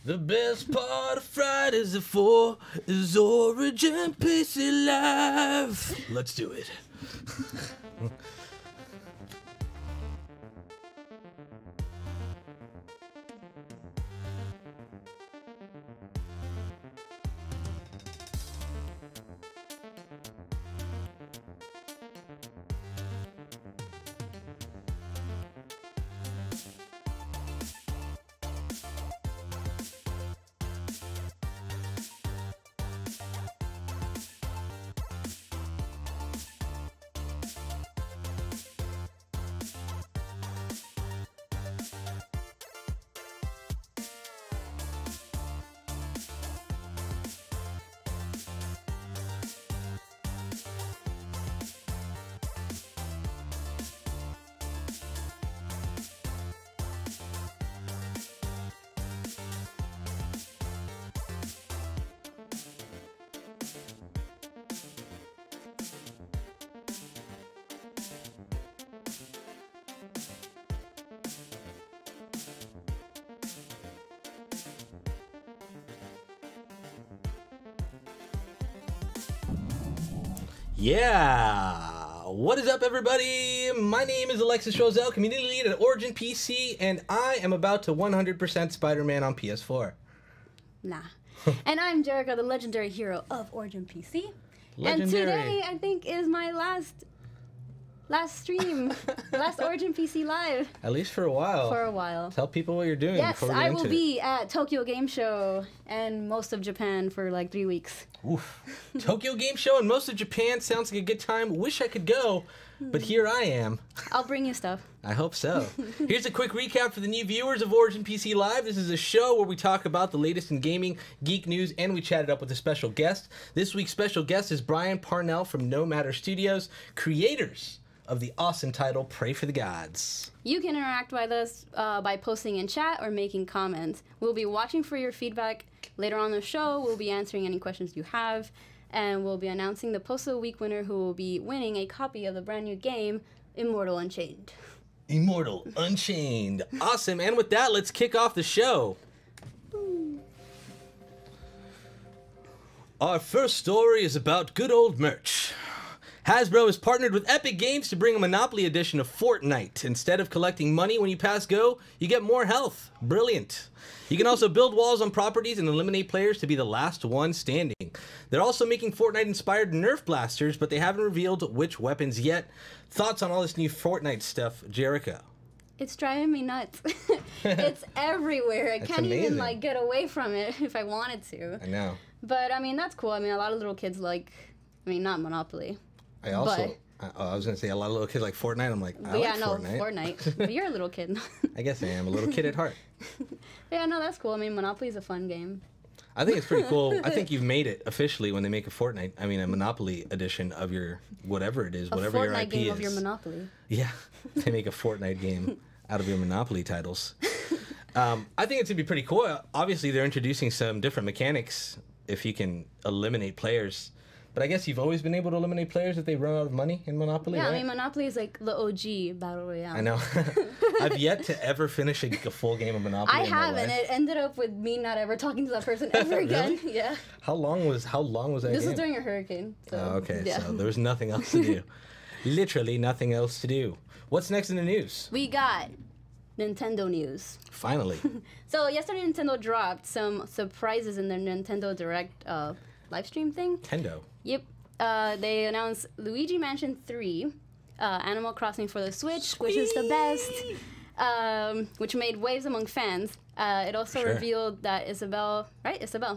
The best part of Fridays at 4 is Origin PC Live. Let's do it. Yeah, what is up, everybody? My name is Alexis Roselle, community lead at Origin PC, and I am about to 100% Spider-Man on PS4. Nah. And I'm Jericho, the legendary hero of Origin PC. Legendary. And today, I think, is my last stream, last Origin PC Live. At least for a while. For a while. Tell people what you're doing. Yes, before we get I into will it. be at Tokyo Game Show and most of Japan for like 3 weeks. Oof. Tokyo Game Show and most of Japan sounds like a good time. Wish I could go, but here I am. I'll bring you stuff. I hope so. Here's a quick recap for the new viewers of Origin PC Live. This is a show where we talk about the latest in gaming, geek news, and we chatted up with a special guest. This week's special guest is Parnell from No Matter Studios, creators of the awesome title Pray for the Gods. You can interact with us by posting in chat or making comments. We'll be watching for your feedback later on the show. We'll be answering any questions you have, and we'll be announcing the Post of the Week winner who will be winning a copy of the brand new game, Immortal Unchained. Immortal Unchained. Awesome. And with that, let's kick off the show. Our first story is about good old merch. Hasbro has partnered with Epic Games to bring a Monopoly edition of Fortnite. Instead of collecting money when you pass go, you get more health. Brilliant. You can also build walls on properties and eliminate players to be the last one standing. They're also making Fortnite-inspired Nerf blasters, but they haven't revealed which weapons yet. Thoughts on all this new Fortnite stuff, Jericho? It's driving me nuts. It's everywhere. I can't even like get away from it if I wanted to. I know. But I mean, that's cool. I mean, a lot of little kids like, I mean, not Monopoly. I also, I was going to say, a lot of little kids like Fortnite. I'm like, I like Fortnite. Fortnite. But you're a little kid. I guess I am a little kid at heart. Yeah, no, that's cool. I mean, Monopoly's a fun game. I think it's pretty cool. I think you've made it officially when they make a Monopoly edition of your whatever it is, whatever your IP is. A Fortnite game of your Monopoly. Yeah, they make a Fortnite game out of your Monopoly titles. I think it's going to be pretty cool. Obviously, they're introducing some different mechanics if you can eliminate players. But I guess you've always been able to eliminate players if they run out of money in Monopoly, yeah, right? I mean, Monopoly is like the OG Battle Royale. I know. I've yet to ever finish a full game of Monopoly I in my have, life. and it ended up with me not ever talking to that person ever again. Really? Yeah. How long was that This game? was during a hurricane. So, Oh, okay, yeah. so there was nothing else to do. Literally nothing else to do. What's next in the news? We got Nintendo news. Finally. So yesterday Nintendo dropped some surprises in their Nintendo Direct live stream thing. Nintendo. Yep. They announced Luigi Mansion 3, Animal Crossing for the Switch, which is the best, which made waves among fans. It also revealed that Isabelle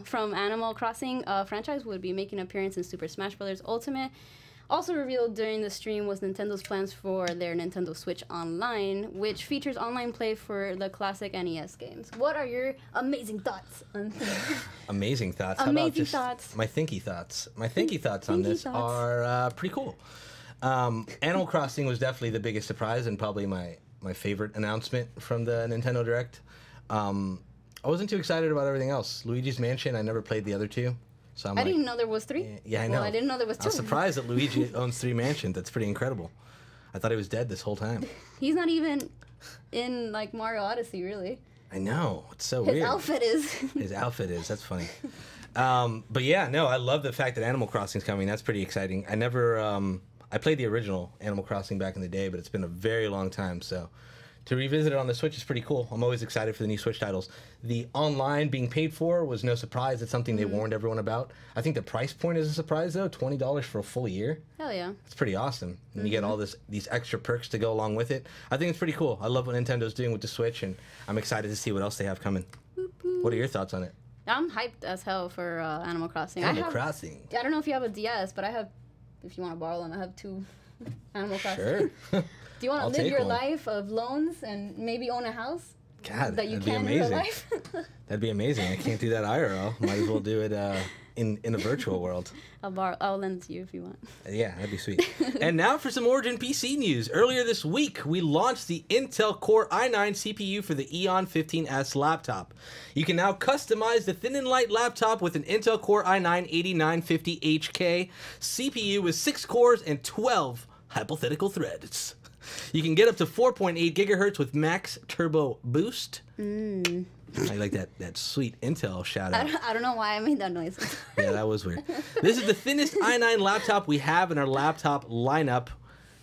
from Animal Crossing franchise would be making an appearance in Super Smash Bros. Ultimate. Also revealed during the stream was Nintendo's plans for their Nintendo Switch Online, which features online play for the classic NES games. What are your amazing thoughts on this? Amazing thoughts. Amazing thoughts. My thinky thoughts. My thinky thoughts on this are pretty cool. Animal Crossing was definitely the biggest surprise and probably my favorite announcement from the Nintendo Direct. I wasn't too excited about everything else. Luigi's Mansion, I never played the other two. So I didn't know there was 3. Yeah, I know. Well, I didn't know there was 2. I was surprised that Luigi owns 3 mansions. That's pretty incredible. I thought he was dead this whole time. He's not even in like Mario Odyssey, really. I know. It's so His weird. outfit is. His outfit is. That's funny. But yeah, no, I love the fact that Animal Crossing's coming. That's pretty exciting. I never, I played the original Animal Crossing back in the day, but it's been a very long time. So to revisit it on the Switch is pretty cool. I'm always excited for the new Switch titles. The online being paid for was no surprise. It's something they warned everyone about. I think the price point is a surprise, though. $20 for a full year. Hell yeah. It's pretty awesome. And you get all these extra perks to go along with it. I think it's pretty cool. I love what Nintendo's doing with the Switch, and I'm excited to see what else they have coming. Boop, boop. What are your thoughts on it? I'm hyped as hell for Animal Crossing. Animal Crossing. I don't know if you have a DS, but I have, if you want to borrow them, I have 2 Animal Crossing. Sure. Do you want to live your life of loans and maybe own a house? God, that you that'd be can in real amazing. life? That'd be amazing. I can't do that IRL. Might as well do it in a virtual world. I'll lend it to you if you want. Yeah, that'd be sweet. And now for some Origin PC news. Earlier this week, we launched the Intel Core i9 CPU for the Eon 15S laptop. You can now customize the thin and light laptop with an Intel Core i9 8950HK CPU with 6 cores and 12 hypothetical threads. You can get up to 4.8 gigahertz with max turbo boost. I like that sweet Intel shout out. I don't know why I made that noise. Yeah, that was weird. This is the thinnest i9 laptop we have in our laptop lineup.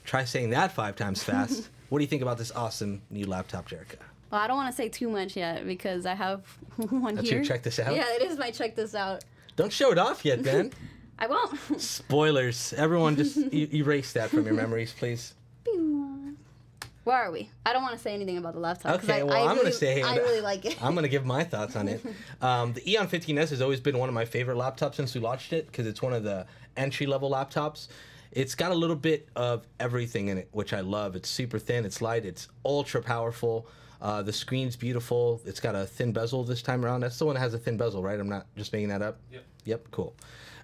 Try saying that 5 times fast. What do you think about this awesome new laptop, Jerica? Well, I don't want to say too much yet because I have one That's here. your check this out? Yeah, it is my check this out. Don't show it off yet, Ben. I won't. Spoilers. Everyone just erase that from your memories, please. Where are we? I don't want to say anything about the laptop. Okay, I'm going to say... I really like it. I'm going to give my thoughts on it. The Eon 15S has always been one of my favorite laptops since we launched it because it's one of the entry-level laptops. It's got a little bit of everything in it, which I love. It's super thin, it's light, it's ultra powerful. The screen's beautiful. It's got a thin bezel this time around. That's the one that has a thin bezel, right? I'm not just making that up? Yep, cool.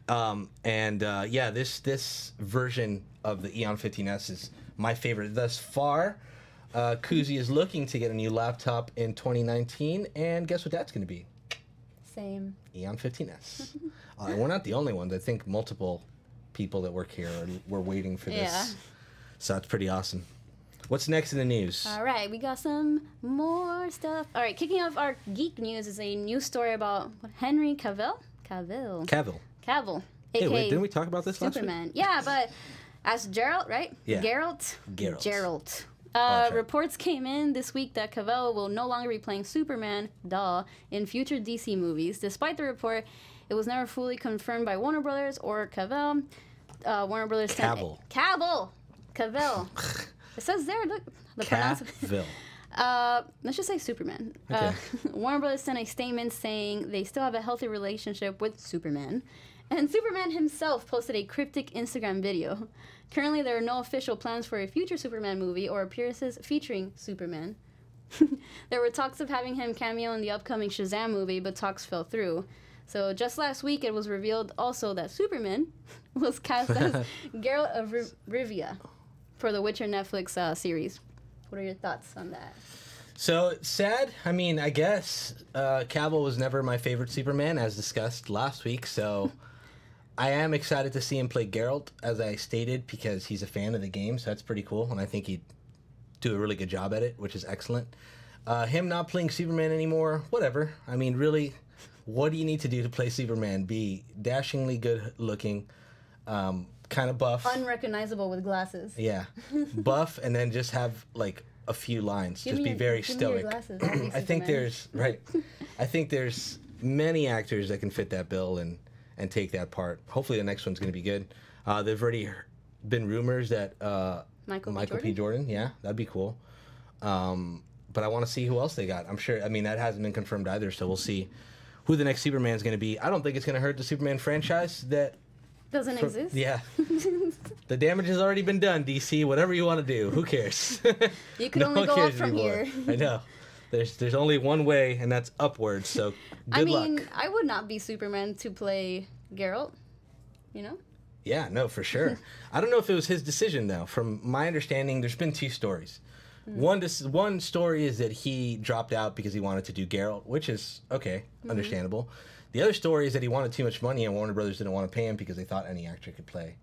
Yeah, this version of the Eon 15S is my favorite thus far. Kuzi is looking to get a new laptop in 2019, and guess what that's going to be? Same. Eon 15S. We're not the only ones. I think multiple people that work here were waiting for this. Yeah. So that's pretty awesome. What's next in the news? All right, we got some more stuff. All right, kicking off our geek news is a news story about Henry Cavill. Cavill. Hey, wait, didn't we talk about this last week? Superman. Yeah, but as Geralt, right? Yeah. Geralt. Right. Reports came in this week that Cavill will no longer be playing Superman, in future DC movies. Despite the report, it was never fully confirmed by Warner Brothers or Cavill. Warner Brothers Cavill. Cavill. It says there, look. The Cavill. Let's just say Superman. Okay. Warner Brothers sent a statement saying they still have a healthy relationship with Superman. And Superman himself posted a cryptic Instagram video. Currently, there are no official plans for a future Superman movie or appearances featuring Superman. There were talks of having him cameo in the upcoming Shazam movie, but talks fell through. So just last week, it was revealed also that Superman was cast as Geralt of Rivia for the Witcher Netflix series. What are your thoughts on that? So, sad. I mean, I guess Cavill was never my favorite Superman, as discussed last week, so... I am excited to see him play Geralt, as I stated, because he's a fan of the game, so that's pretty cool, and I think he'd do a really good job at it, which is excellent. Him not playing Superman anymore, whatever. I mean, really, what do you need to do to play Superman? Be dashingly good-looking, kind of buff. Unrecognizable with glasses. Yeah. Buff, and then just have, like, a few lines. Just be very stoic. I think there's many actors that can fit that bill and take that part. Hopefully the next one's going to be good. There've already been rumors that Michael P. Jordan, yeah, that'd be cool. But I want to see who else they got. I'm sure, I mean, that hasn't been confirmed either, so we'll see who the next Superman's going to be. I don't think it's going to hurt the Superman franchise. That doesn't exist? Yeah. The damage has already been done, DC. Whatever you want to do. Who cares? You can only go up from here. I know. There's only one way, and that's upwards, so good luck. I would not be Superman to play Geralt, you know? Yeah, no, for sure. I don't know if it was his decision, though. From my understanding, there's been 2 stories. One story is that he dropped out because he wanted to do Geralt, which is, okay, understandable. The other story is that he wanted too much money, and Warner Brothers didn't want to pay him because they thought any actor could play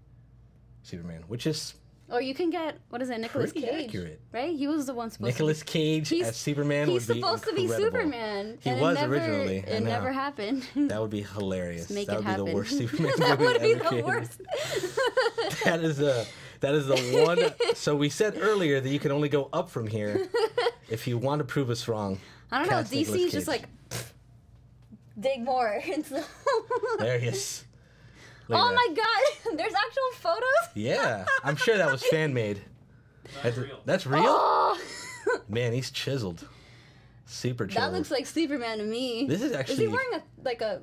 Superman, which is Or you can get, what is it, Nicolas Pretty Cage, accurate. right? He was the one supposed Nicolas Cage as Superman would be He's supposed to be Superman. He and was it never, originally. It never happened. That would be hilarious. Make That it would be the happen. worst Superman That movie would be ever the created. worst. That is the one. So we said earlier that you can only go up from here if you want to prove us wrong. I don't know. Cast Nicolas DC's just Cage. like, dig more into. There he is. Look at Oh that. my god, there's actual photos? Yeah, I'm sure that was fan made. That's real. That's real? Oh, Man, he's chiseled. Super chiseled. that looks like Superman to me. This is Is actually. he wearing a,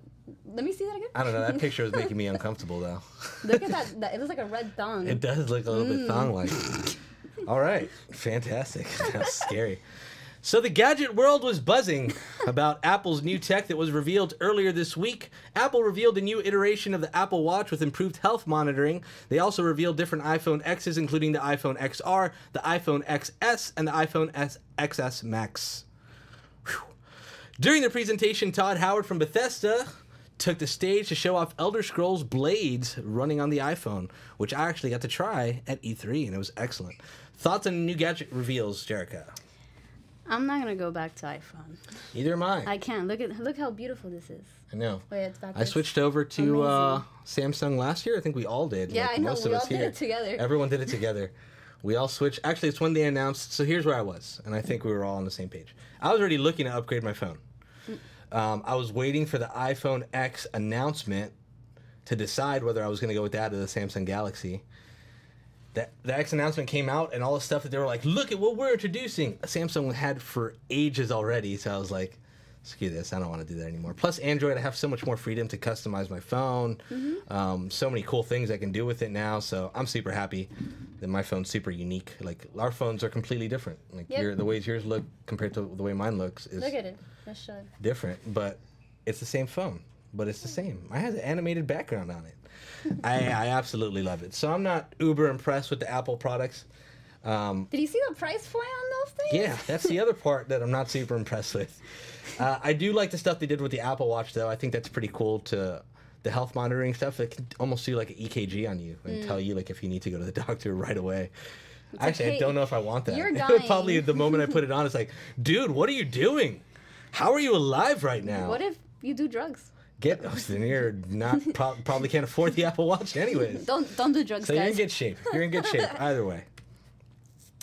let me see that again? I don't know. That picture was making me uncomfortable, though. Look at that, it looks like a red thong. It does look a little bit thong-like. All right. Fantastic. That's scary. So the gadget world was buzzing about Apple's new tech that was revealed earlier this week. Apple revealed a new iteration of the Apple Watch with improved health monitoring. They also revealed different iPhone X's, including the iPhone XR, the iPhone XS, and the iPhone XS Max. Whew. During the presentation, Todd Howard from Bethesda took the stage to show off Elder Scrolls Blades running on the iPhone, which I actually got to try at E3, and it was excellent. Thoughts on the new gadget reveals, Jerica? I'm not gonna go back to iPhone. Neither am I. I can't. Look how beautiful this is. I know. Wait, it's back. I switched over to Samsung last year. I think we all did. Yeah, like I know. Most We of us all did here. it together. Everyone did it together. We all switched. Actually, it's when they announced. So here's where I was, and I think we were all on the same page. I was already looking to upgrade my phone. I was waiting for the iPhone X announcement to decide whether I was going to go with that or the Samsung Galaxy. The X announcement came out, and all the stuff that they were like, look at what we're introducing. Samsung had for ages already, so I was like, screw this, I don't want to do that anymore. Plus, Android, I have so much more freedom to customize my phone. So many cool things I can do with it now, so I'm super happy that my phone's super unique. Like, our phones are completely different. Like, Yep. the ways yours look compared to the way mine looks is Look at it. Let's show it. different, but it's the same phone. But it's the same. Mine has an animated background on it. I absolutely love it. So I'm not uber impressed with the Apple products. Did you see the price point on those things? Yeah, that's the other part that I'm not super impressed with. I do like the stuff they did with the Apple Watch, though. I think that's pretty cool. To the health monitoring stuff, it can almost do like an EKG on you and tell you like if you need to go to the doctor right away. Actually, hey, I don't know if I want that. you're It would dying. probably the moment I put it on, it's like, dude, what are you doing? How are you alive right now? What if you do drugs? Then you're not probably can't afford the Apple Watch anyways. Don't do drugs, So you're in guys. good shape. You're in good shape either way.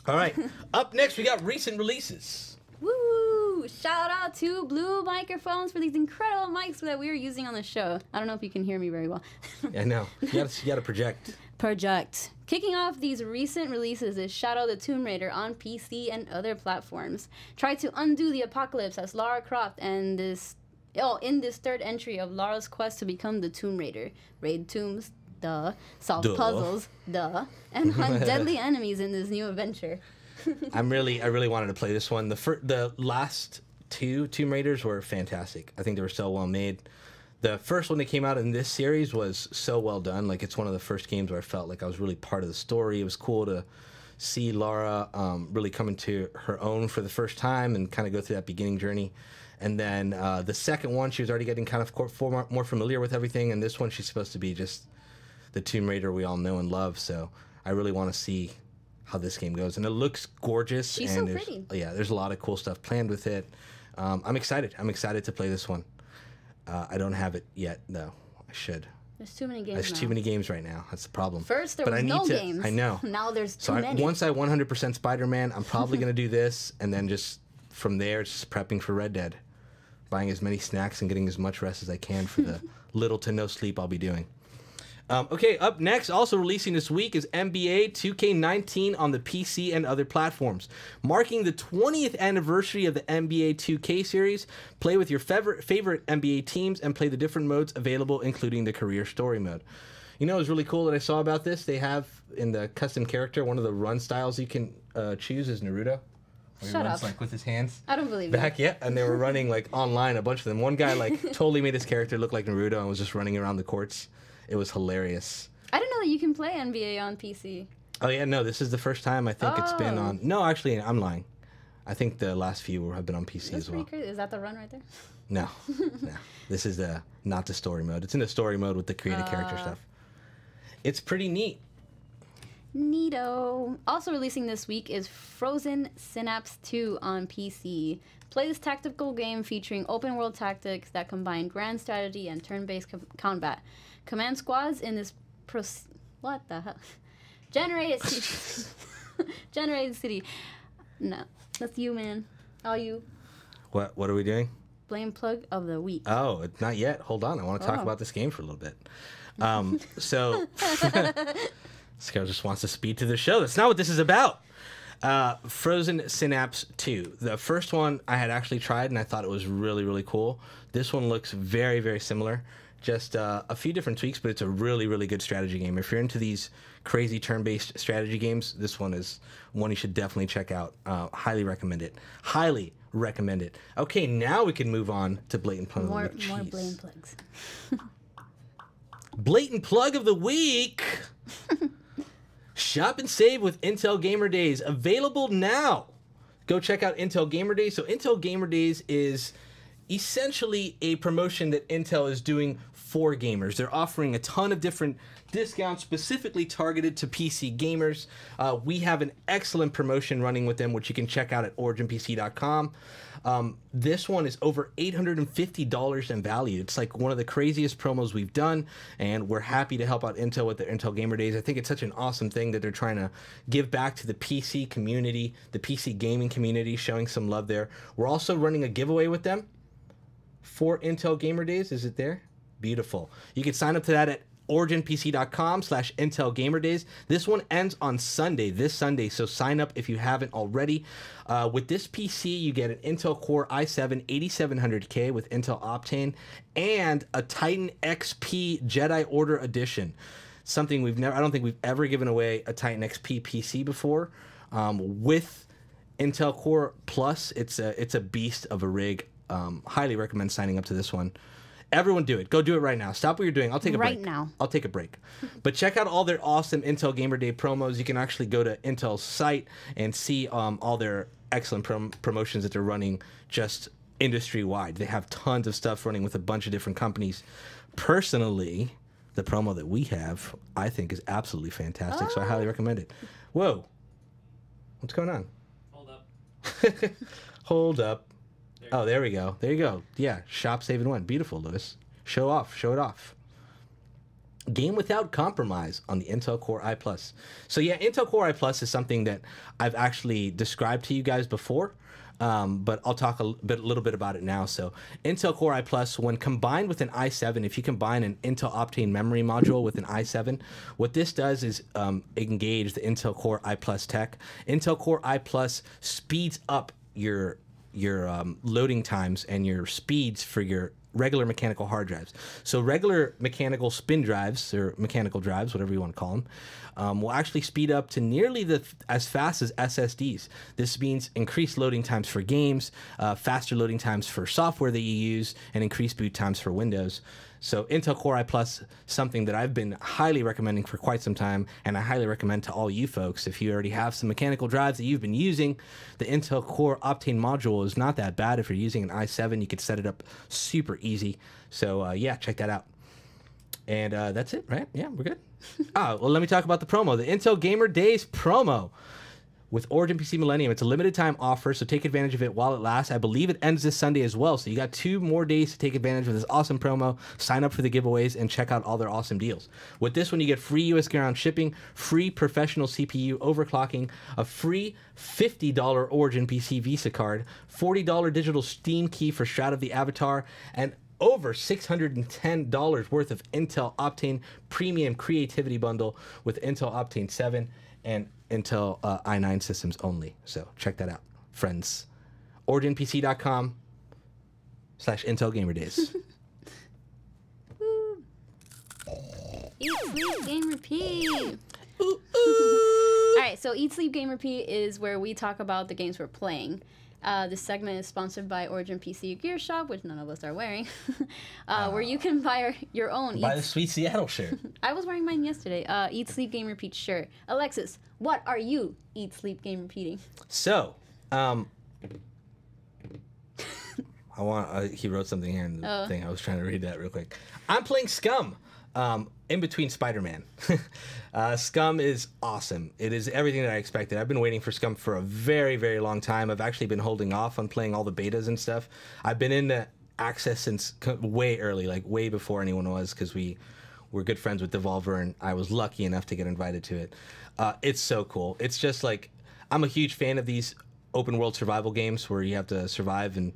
All right. Up next, we got recent releases. Woo! Shout out to Blue Microphones for these incredible mics that we are using on the show. I don't know if you can hear me very well. I know. You gotta project. Project. Kicking off these recent releases is Shadow the Tomb Raider on PC and other platforms. Try to undo the apocalypse as Lara Croft and in this third entry of Lara's quest to become the Tomb Raider. Raid tombs, duh. Solve Duh. puzzles, duh. And hunt deadly enemies in this new adventure. I really wanted to play this one. The last two Tomb Raiders were fantastic. I think they were so well made. The first one that came out in this series was so well done. Like, it's one of the first games where I felt like I was really part of the story. It was cool to see Lara really come into her own for the first time and kind of go through that beginning journey. And then the second one, she was already getting kind of more familiar with everything. And this one, she's supposed to be just the Tomb Raider we all know and love. So I really want to see how this game goes. And it looks gorgeous. She's and so pretty. Yeah, there's a lot of cool stuff planned with it. I'm excited. I'm excited to play this one. I don't have it yet, though. I should. There's too many games There's now. too many games right now. That's the problem. First, there But was I need no to, games. I know. Now there's too So many. once I 100% Spider-Man, I'm probably going to do this, and then just from there, just prepping for Red Dead. Buying as many snacks and getting as much rest as I can for the little to no sleep I'll be doing. Okay, up next, also releasing this week, is NBA 2K19 on the PC and other platforms. Marking the 20th anniversary of the NBA 2K series, play with your favorite NBA teams and play the different modes available, including the career story mode. You know, it was really cool that I saw about this. They have in the custom character, one of the run styles you can choose is Naruto. Where he Shut runs up. like with his hands I don't believe back, yeah, and they were running like online, a bunch of them. One guy like totally made his character look like Naruto and was just running around the courts. It was hilarious. I didn't know that you can play NBA on PC. Oh yeah, no, this is the first time I think it's been Oh. on. No, actually, I'm lying. I think the last few have been on PC That's as well. pretty crazy. Is that the run right there? No, no, this is not the story mode. It's in the story mode with the created character stuff. It's pretty neat. Neato. Also releasing this week is Frozen Synapse 2 on PC. Play this tactical game featuring open world tactics that combine grand strategy and turn-based combat. Command squads in this what the hell? Generated city. No, that's you, man. All you. What are we doing? Blame plug of the week. Oh, not yet. Hold on. I want to talk about this game for a little bit. So, this guy just wants to speed to the show. That's not what this is about. Frozen Synapse 2. The first one I had actually tried, and I thought it was really, really cool. This one looks very, very similar. Just a few different tweaks, but it's a really, really good strategy game. If you're into these crazy turn-based strategy games, this one is one you should definitely check out. Highly recommend it. Highly recommend it. Okay, now we can move on to blatant plug of the week. More blatant plugs. Blatant plug of the week. Shop and save with Intel Gamer Days. Available now. Go check out Intel Gamer Days. So Intel Gamer Days is essentially a promotion that Intel is doing for gamers. They're offering a ton of different discounts specifically targeted to PC gamers. We have an excellent promotion running with them, which you can check out at originpc.com. This one is over $850 in value. It's like one of the craziest promos we've done, and we're happy to help out Intel with their Intel Gamer Days. I think it's such an awesome thing that they're trying to give back to the PC community, the PC gaming community, showing some love there. We're also running a giveaway with them for Intel Gamer Days. Is it there? Beautiful. You can sign up to that at originpc.com/Intel Gamer Days. This one ends on Sunday, this Sunday, so sign up if you haven't already. With this PC, you get an Intel Core i7-8700K with Intel Optane and a Titan XP Jedi Order Edition. Something I don't think we've ever given away a Titan XP PC before. With Intel Core Plus, it's a beast of a rig. Highly recommend signing up to this one. Everyone do it. Go do it right now. Stop what you're doing. I'll take a break. Right now. I'll take a break. But check out all their awesome Intel Gamer Day promos. You can actually go to Intel's site and see all their excellent promotions that they're running just industry-wide. They have tons of stuff running with a bunch of different companies. Personally, the promo that we have, I think, is absolutely fantastic, so I highly recommend it. Whoa. What's going on? Hold up. Hold up. Oh, there we go. There you go. Yeah, shop, save, and win. Beautiful, Lewis. Show off. Show it off. Game without compromise on the Intel Core i+. So yeah, Intel Core i+ is something that I've actually described to you guys before, but I'll talk a little bit about it now. So Intel Core i+, when combined with an i7, if you combine an Intel Optane memory module with an i7, what this does is engage the Intel Core i+ tech. Intel Core i+ speeds up your loading times and your speeds for your regular mechanical hard drives. So regular mechanical spin drives, or mechanical drives, whatever you want to call them, will actually speed up to nearly as fast as SSDs. This means increased loading times for games, faster loading times for software that you use, and increased boot times for Windows. So Intel Core i+, something that I've been highly recommending for quite some time, and I highly recommend to all you folks. If you already have some mechanical drives that you've been using, the Intel Core Optane module is not that bad. If you're using an i7, you could set it up super easy. So yeah, check that out. And that's it, right? Yeah, we're good. Well, let me talk about the promo. The Intel Gamer Days promo with Origin PC Millennium. It's a limited time offer, so take advantage of it while it lasts. I believe it ends this Sunday as well, so you got 2 more days to take advantage of this awesome promo. Sign up for the giveaways and check out all their awesome deals. With this one, you get free US ground shipping, free professional CPU overclocking, a free $50 Origin PC Visa card, $40 digital Steam key for Shroud of the Avatar, and over $610 worth of Intel Optane Premium Creativity Bundle with Intel Optane 7 and Intel i9 systems only. So check that out, friends. OriginPC.com/Intel Gamer Days. Eat, sleep, game, repeat. Ooh. All right, so Eat, Sleep, Game, Repeat is where we talk about the games we're playing. This segment is sponsored by Origin PC Gear Shop, which none of us are wearing, where you can buy your own. Buy the sweet Seattle shirt. I was wearing mine yesterday. Eat, Sleep, Game, Repeat shirt. Alexis, what are you Eat, Sleep, Game, Repeating? So, I He wrote something here in the thing. I was trying to read that real quick. I'm playing Scum. In between Spider-Man. Scum is awesome. It is everything that I expected. I've been waiting for Scum for a very, very long time. I've actually been holding off on playing all the betas and stuff. I've been in the access since way early, like way before anyone was, because we're good friends with Devolver, and I was lucky enough to get invited to it. It's so cool. It's just like, I'm a huge fan of these open world survival games where you have to survive, and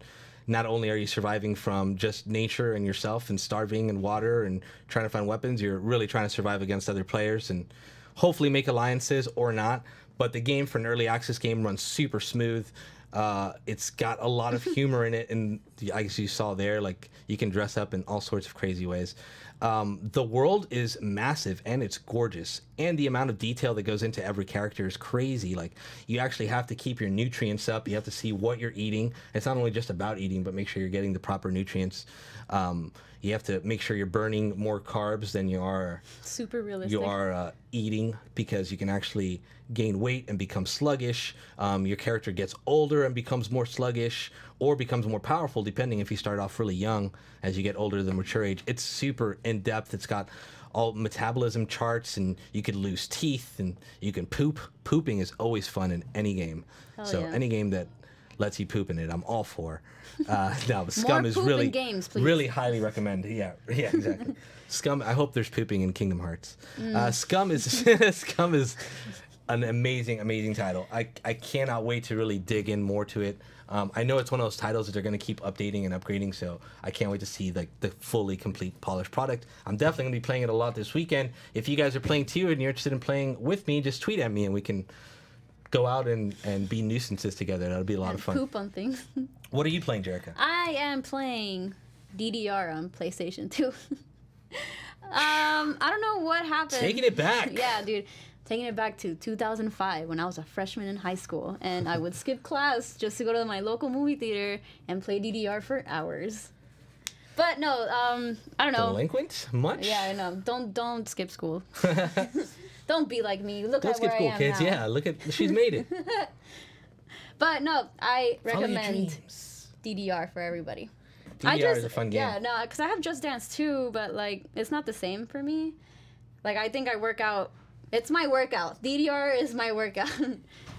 not only are you surviving from just nature and yourself and starving and water and trying to find weapons, you're really trying to survive against other players and hopefully make alliances or not. But the game, for an early access game, runs super smooth. It's got a lot of humor in it, and as you saw there, like, you can dress up in all sorts of crazy ways. The world is massive and it's gorgeous, and the amount of detail that goes into every character is crazy. Like, you actually have to keep your nutrients up. You have to see what you're eating. It's not only just about eating, but make sure you're getting the proper nutrients. You have to make sure you're burning more carbs than you are super realistic. You are eating, because you can actually gain weight and become sluggish. Your character gets older and becomes more sluggish, or becomes more powerful, depending if you start off really young as you get older to the mature age. It's super in-depth. It's got all metabolism charts, and you could lose teeth, and you can poop. Pooping is always fun in any game. Any game that lets you poop in it, I'm all for. No, Scum is really, games, really highly recommend. Yeah, exactly. Scum. I hope there's pooping in Kingdom Hearts. Scum is an amazing title. I cannot wait to really dig in more to it. I know it's one of those titles that they're going to keep updating and upgrading, so I can't wait to see like the fully complete polished product. I'm definitely going to be playing it a lot this weekend. If you guys are playing too and you're interested in playing with me, just tweet at me and we can go out and be nuisances together. That'll be a lot of fun. Poop on things. What are you playing, Jerica? I am playing DDR on PlayStation 2. I don't know what happened. Taking it back. Yeah, dude. Taking it back to 2005 when I was a freshman in high school, and I would skip class just to go to my local movie theater and play DDR for hours. But no, I don't know. Delinquent? Much? Yeah, I know. Don't skip school. Don't be like me. Look Don't at where skip school, I am kids. now. Yeah, look at, she's made it. But no, I Follow your recommend dreams. DDR for everybody. DDR is a fun game. Yeah, no, because I have Just Dance too, but like it's not the same for me. Like, I think I work out. It's my workout. DDR is my workout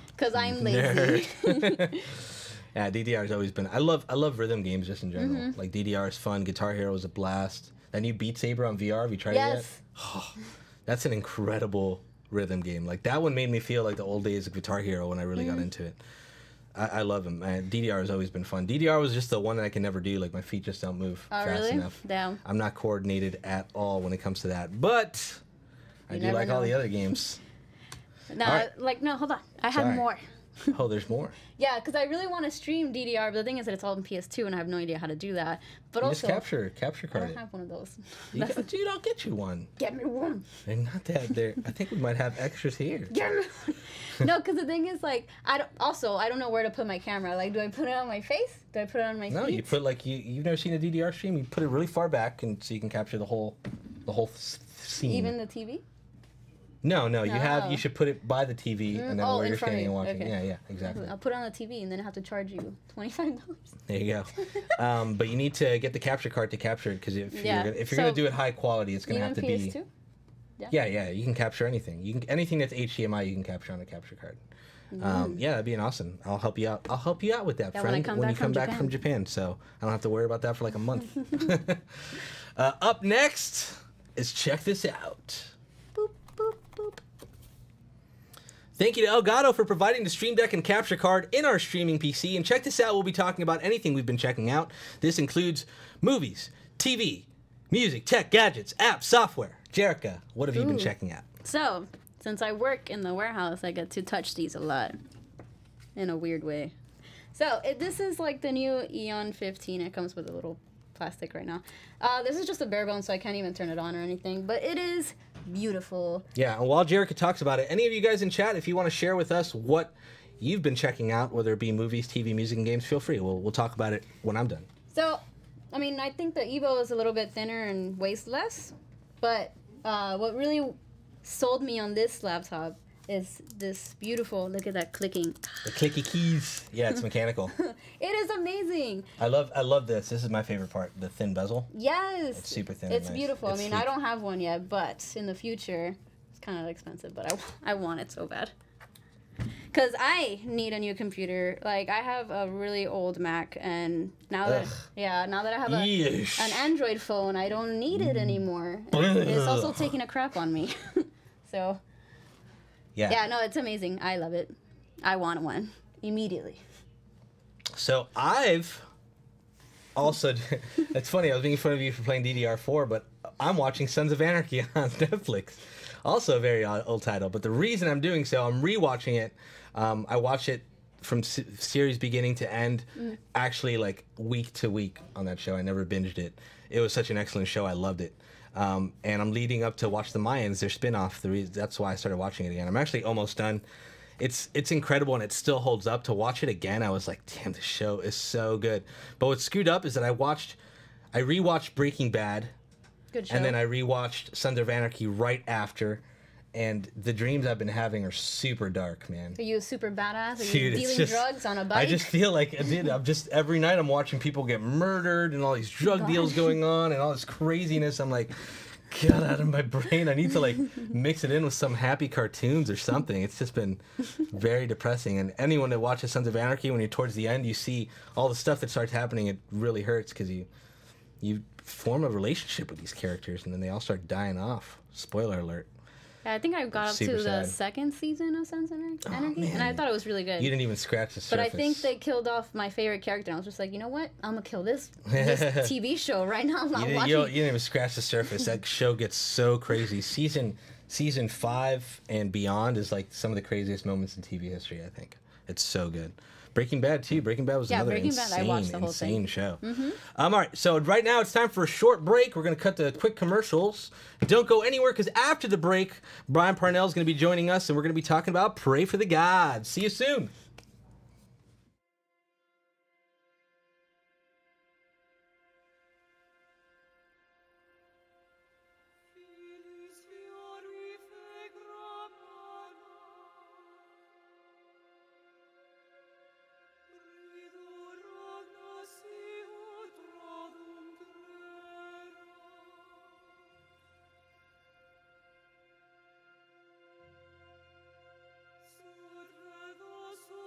because I'm lazy. Yeah, DDR has always been. I love rhythm games just in general. Like, DDR is fun. Guitar Hero is a blast. That new Beat Saber on VR. Have you tried it yet? Oh, that's an incredible rhythm game. Like, that one made me feel like the old days of Guitar Hero when I really got into it. I love them. DDR has always been fun. DDR was just the one that I can never do. Like, my feet just don't move fast enough. Damn. I'm not coordinated at all when it comes to that. But I do like all the other games. No, right. no, hold on. I have more. Oh, there's more. Yeah, because I really want to stream DDR, but the thing is that it's all on PS2, and I have no idea how to do that. But You also, just capture card I don't it. have one of those. Dude, I'll get you one. Get me one. They're not that. I think we might have extras here. Get me one. No, because the thing is, like, I don't know where to put my camera. Like, do I put it on my face? Do I put it on my feet? No, you put like you've never seen a DDR stream. You put it really far back, and so you can capture the whole scene. Even the TV? No, you should put it by the TV and then where you're standing and watching. Okay. Yeah, exactly. I'll put it on the TV and then I have to charge you $25. There you go. But you need to get the capture card to capture it, because if you're gonna do it high quality, it's gonna have to be. PS2? Yeah, you can capture anything. Anything that's HDMI, you can capture on a capture card. Yeah, that'd be an awesome. I'll help you out. I'll help you out with that, friend, when you come back from Japan. So I don't have to worry about that for like a month. Up next is check this out. Boop, boop, boop. Thank you to Elgato for providing the Stream Deck and capture card in our streaming PC. And check this out, we'll be talking about anything we've been checking out. This includes movies, TV, music, tech, gadgets, apps, software. Jerica, what have you been checking out? So, since I work in the warehouse, I get to touch these a lot. In a weird way. So, this is like the new Eon 15. It comes with a little plastic right now. This is just a bare bone, so I can't even turn it on or anything. But it is beautiful. Yeah, and while Jerica talks about it, any of you guys in chat, if you want to share with us what you've been checking out, whether it be movies, TV, music, and games, feel free. We'll talk about it when I'm done. So, I mean, I think the Evo is a little bit thinner and weighs less. But what really sold me on this laptop is this beautiful. Look at that clicking. The clicky keys. Yeah, it's mechanical. It is amazing. I love this. This is my favorite part. The thin bezel. Yes. It's super thin. It's and nice. beautiful. It's I mean, sleek. I don't have one yet, but in the future, it's kind of expensive. But I want it so bad. Because I need a new computer. Like, I have a really old Mac, and now that I have an Android phone, I don't need it anymore. It's also taking a crap on me. So, yeah, no, it's amazing. I love it. I want one immediately. So I've also, it's funny, I was making fun of you for playing DDR4, but I'm watching Sons of Anarchy on Netflix. Also a very old title, but the reason I'm doing so, I'm rewatching it. I watch it from series beginning to end, actually like week to week on that show. I never binged it. It was such an excellent show. I loved it. And I'm leading up to watch the Mayans, their spin-off. That's why I started watching it again. I'm actually almost done. It's incredible, and it still holds up. To watch it again, I was like, damn, this show is so good. But what's screwed up is that I rewatched Breaking Bad. Good show. And then I rewatched Sons of Anarchy right after, and the dreams I've been having are super dark, man. Are you a super badass? Are Dude, you dealing drugs on a bike? I just feel like, dude, every night I'm watching people get murdered and all these drug deals going on and all this craziness. I'm like, get out of my brain. I need to like mix it in with some happy cartoons or something. It's just been very depressing. And anyone that watches Sons of Anarchy, when you're towards the end, you see all the stuff that starts happening. It really hurts because you form a relationship with these characters, and then they all start dying off. Spoiler alert. Yeah, I think I got up to the sad. second season of Sons of Anarchy, man. and I thought it was really good. You didn't even scratch the surface. But I think they killed off my favorite character, and I was just like, you know what? I'm going to kill this TV show right now. I'm not watching. You didn't even scratch the surface. That show gets so crazy. Season 5 and beyond is like some of the craziest moments in TV history, I think. It's so good. Breaking Bad, too. Breaking Bad was another I watched the whole insane thing. show. All right, so right now it's time for a short break. We're going to cut to quick commercials. Don't go anywhere, because after the break, Brian Parnell is going to be joining us, and we're going to be talking about Pray for the Gods. See you soon. Sur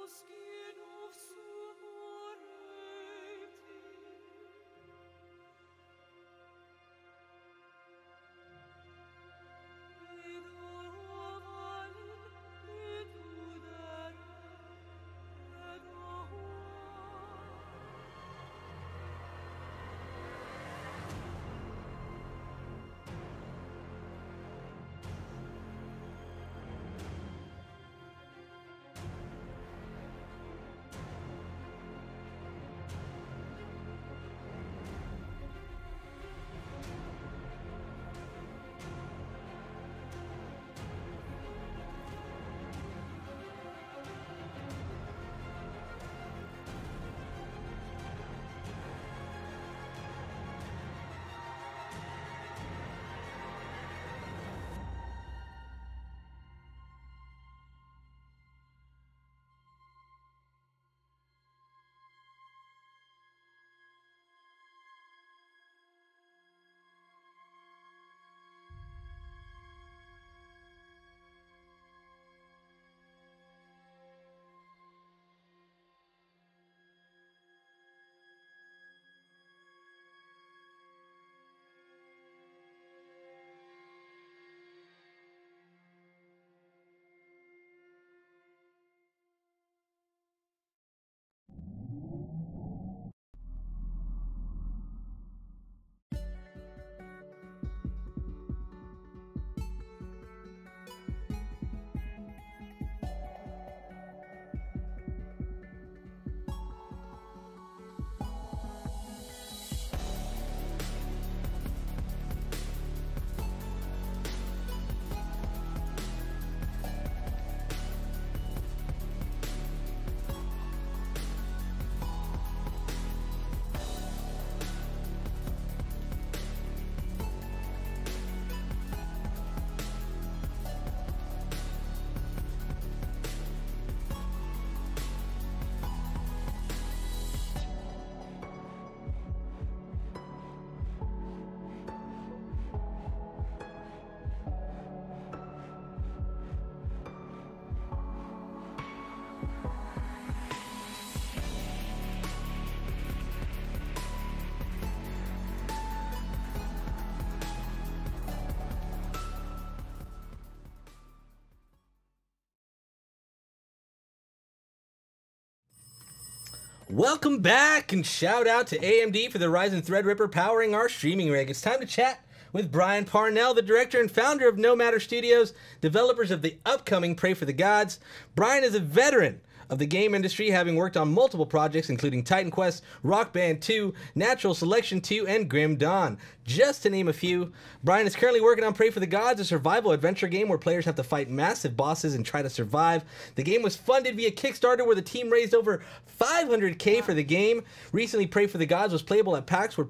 Welcome back, and shout out to AMD for the Ryzen Threadripper powering our streaming rig. It's time to chat with Brian Parnell, the director and founder of No Matter Studios, developers of the upcoming Praey for the Gods. Brian is a veteran of the game industry, having worked on multiple projects including Titan Quest, Rock Band 2, Natural Selection 2, and Grim Dawn, just to name a few. Brian is currently working on Praey for the Gods, a survival adventure game where players have to fight massive bosses and try to survive. The game was funded via Kickstarter, where the team raised over $500K for the game. Recently, Praey for the Gods was playable at PAX, where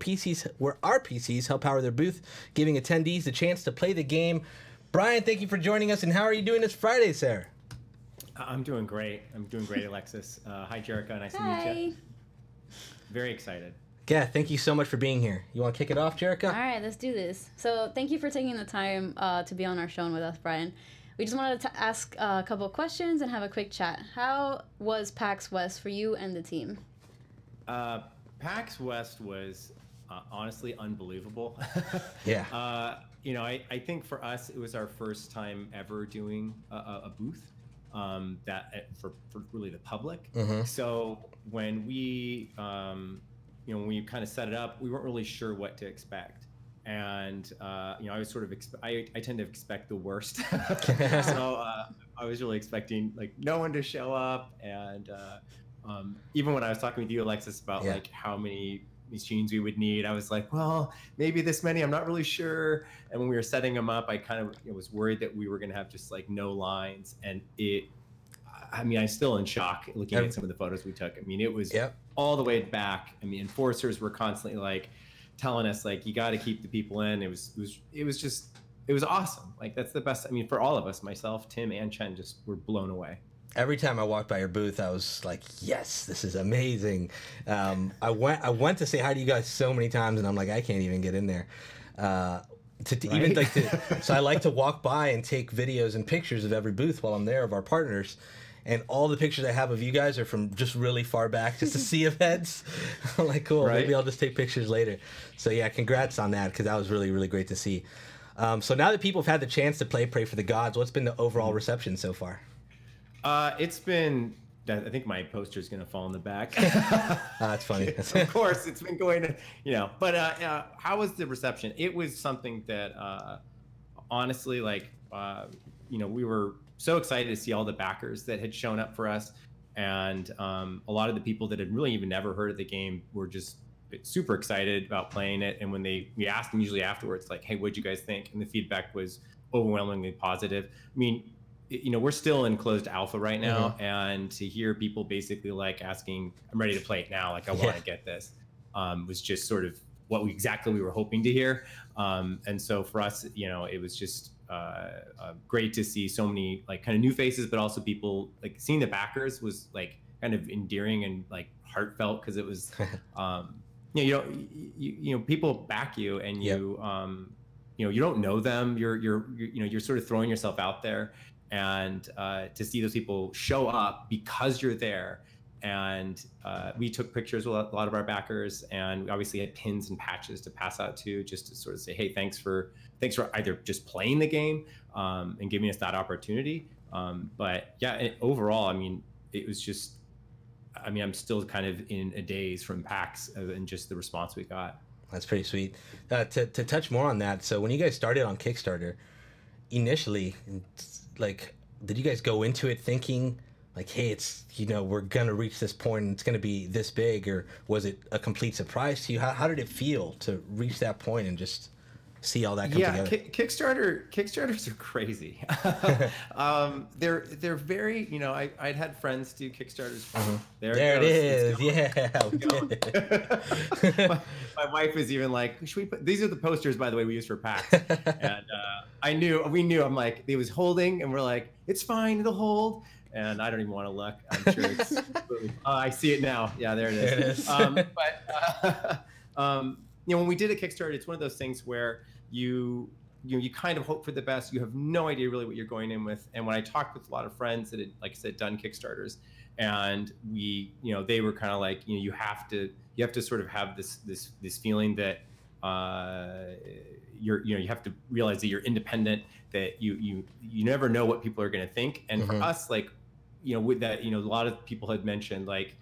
our PCs help power their booth, giving attendees the chance to play the game. Brian, thank you for joining us, and how are you doing this Friday, sir? I'm doing great. Alexis. Hi, Jerica. Nice to meet you. Very excited. Yeah, thank you so much for being here. You want to kick it off, Jerica? All right, let's do this. So thank you for taking the time to be on our show and with us, Brian. We just wanted to ask a couple of questions and have a quick chat. How was PAX West for you and the team? PAX West was honestly unbelievable. Yeah. I think for us, it was our first time ever doing a booth. For really the public. Mm-hmm. So when we when we kind of set it up, we weren't really sure what to expect, and I was sort of I tend to expect the worst. So I was really expecting like no one to show up, and even when I was talking with you, Alexis, about like how many machines we would need, I was like, well, maybe this many, I'm not really sure. And when we were setting them up, I kind of was worried that we were going to have just like no lines. And I'm still in shock looking at some of the photos we took. I mean, it was all the way back. I mean, enforcers were constantly like telling us like, you got to keep the people in. It was awesome. Like, that's the best. I mean, for all of us, myself, Tim and Chen, just were blown away. Every time I walked by your booth, I was like, yes, this is amazing. I went to say hi to you guys so many times, and I'm like, I can't even get in there. So I like to walk by and take videos and pictures of every booth while I'm there of our partners. And all the pictures I have of you guys are from just really far back, just a sea of heads. I'm like, cool, maybe I'll just take pictures later. So yeah, congrats on that, because that was really, really great to see. So now that people have had the chance to play Praey for the Gods, what's been the overall reception so far? It's been, I think my poster is going to fall in the back. That's funny. Of course, it's been going to, but how was the reception? It was something that, honestly, like, we were so excited to see all the backers that had shown up for us. And a lot of the people that had really even never heard of the game were just super excited about playing it. And when we asked them usually afterwards, like, hey, what'd you guys think? And the feedback was overwhelmingly positive. I mean, we're still in closed alpha right now, and to hear people basically like asking, I'm ready to play it now, like I want to get this, was just sort of what exactly we were hoping to hear. And so for us, it was just great to see so many like kind of new faces, but also people like seeing the backers was like kind of endearing and like heartfelt, because it was, people back you, and you don't know them. You're sort of throwing yourself out there. And to see those people show up because you're there. And we took pictures with a lot of our backers, and we obviously had pins and patches to pass out to, just to sort of say, hey, thanks for either just playing the game and giving us that opportunity. But yeah, overall, I mean, it was just, I'm still kind of in a daze from PAX and just the response we got. That's pretty sweet. To touch more on that, so when you guys started on Kickstarter, initially, like, did you guys go into it thinking like, hey, it's, we're gonna reach this point and it's gonna be this big, or was it a complete surprise to you? How did it feel to reach that point and just see all that come together? Kickstarters are crazy. They're very, I'd had friends do Kickstarters. There it is. Yeah. My wife is even like, should we put, these are the posters, by the way, we use for PAX. And we knew, I'm like, it was holding, and we're like, it's fine, it'll hold. And I don't even want to look. I'm sure it's, I see it now. Yeah, there it is. When we did a Kickstarter, it's one of those things where you kind of hope for the best. You have no idea really what you're going in with. And when I talked with a lot of friends that had, like I said, done Kickstarters, and they were kind of like, you have to sort of have this feeling that you have to realize that you're independent, that you never know what people are going to think. And for us, like, with that, a lot of people had mentioned, like,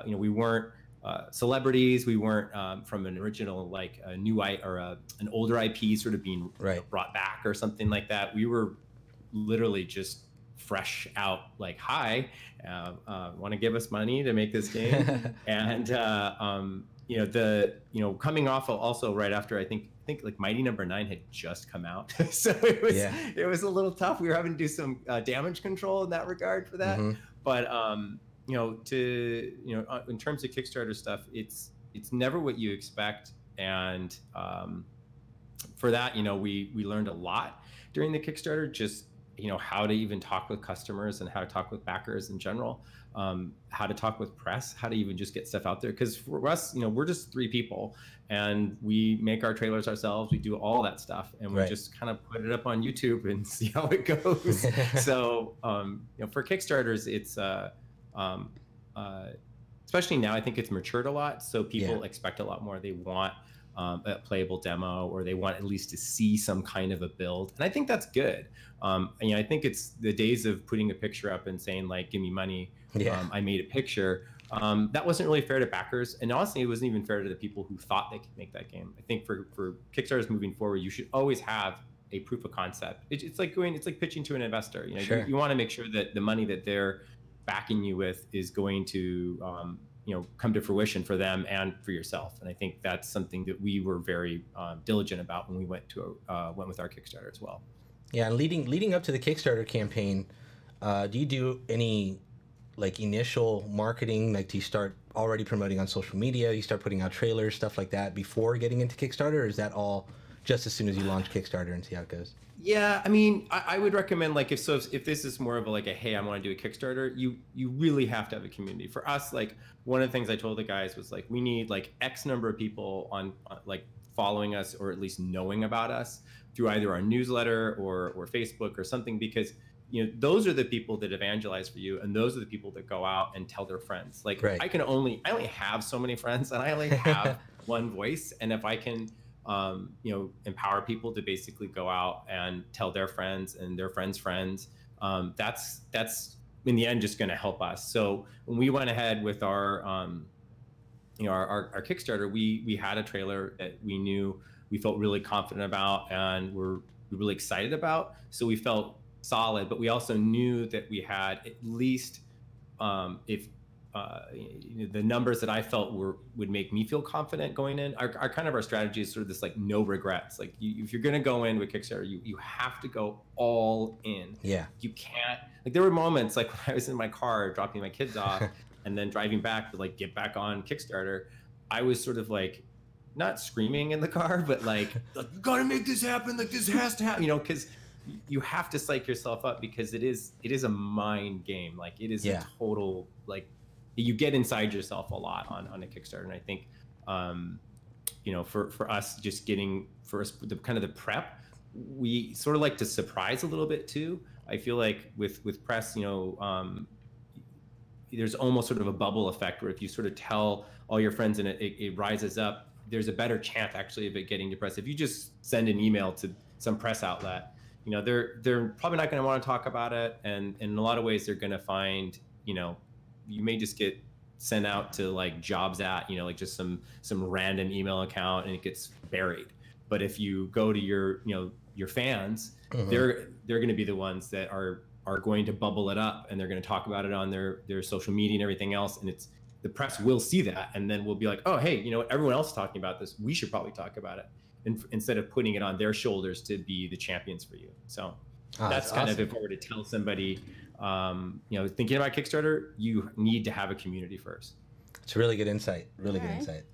we weren't celebrities. We weren't from an original, like a new an older IP sort of being brought back or something like that. We were literally just fresh out, like, hi, want to give us money to make this game? And coming off also right after, I think like Mighty Number 9 had just come out, so it was a little tough. We were having to do some damage control in that regard for that. But in terms of Kickstarter stuff, it's never what you expect, and for that, we learned a lot during the Kickstarter, just how to even talk with customers and how to talk with backers in general, how to talk with press, how to even just get stuff out there. Because for us, we're just 3 people, and we make our trailers ourselves. We do all that stuff, and we just kind of put it up on YouTube and see how it goes. So, for Kickstarters, it's especially now, I think it's matured a lot. So people expect a lot more. They want a playable demo, or they want at least to see some kind of a build. And I think that's good. I think it's the days of putting a picture up and saying, like, give me money. I made a picture. That wasn't really fair to backers. And honestly, it wasn't even fair to the people who thought they could make that game. I think for Kickstarters moving forward, you should always have a proof of concept. It's like pitching to an investor. You want to make sure that the money that they're backing you with is going to come to fruition for them and for yourself. And I think that's something that we were very diligent about when we went with our Kickstarter as well. Yeah, and leading up to the Kickstarter campaign, do you do any like initial marketing? Like, do you start already promoting on social media? You start putting out trailers, stuff like that before getting into Kickstarter, or is that all just as soon as you launch Kickstarter and see how it goes? Yeah, I mean, I would recommend, like, if this is more of a hey, I want to do a Kickstarter, you really have to have a community. For us, like, one of the things I told the guys was, like, we need like X number of people on like following us, or at least knowing about us through either our newsletter or Facebook or something, because those are the people that evangelize for you, and those are the people that go out and tell their friends. Like, I only have so many friends, and I only have one voice, and if I can empower people to basically go out and tell their friends and their friends' friends, that's in the end just going to help us. So when we went ahead with our Kickstarter, we had a trailer that we felt really confident about and we're really excited about. So we felt solid, but we also knew that we had at least, the numbers that I felt would make me feel confident going in. Our strategy is sort of this, like, no regrets. Like, if you're going to go in with Kickstarter, you have to go all in. Yeah. You can't, like, there were moments like when I was in my car dropping my kids off and then driving back to, like, get back on Kickstarter, I was sort of like, not screaming in the car, but like you gotta make this happen. Like, this has to happen, because you have to psych yourself up, because it is a mind game. Like, it is a total, like, you get inside yourself a lot on a Kickstarter. And I think, for us, just getting first the kind of the prep, we sort of like to surprise a little bit too. I feel like with press, there's almost sort of a bubble effect where if you sort of tell all your friends and it rises up, there's a better chance actually of it getting to press. If you just send an email to some press outlet, they're probably not going to want to talk about it. And in a lot of ways, they're going to find, you may just get sent out to, like, jobs at, like just some random email account, and it gets buried. But if you go to your fans, they're going to be the ones that are going to bubble it up, and they're going to talk about it on their social media and everything else. And the press will see that, and then we'll be like, oh, hey, everyone else is talking about this. We should probably talk about it, instead of putting it on their shoulders to be the champions for you. So that's kind of, if I were to tell somebody, thinking about Kickstarter, you need to have a community first. It's really good insight. Really good insight.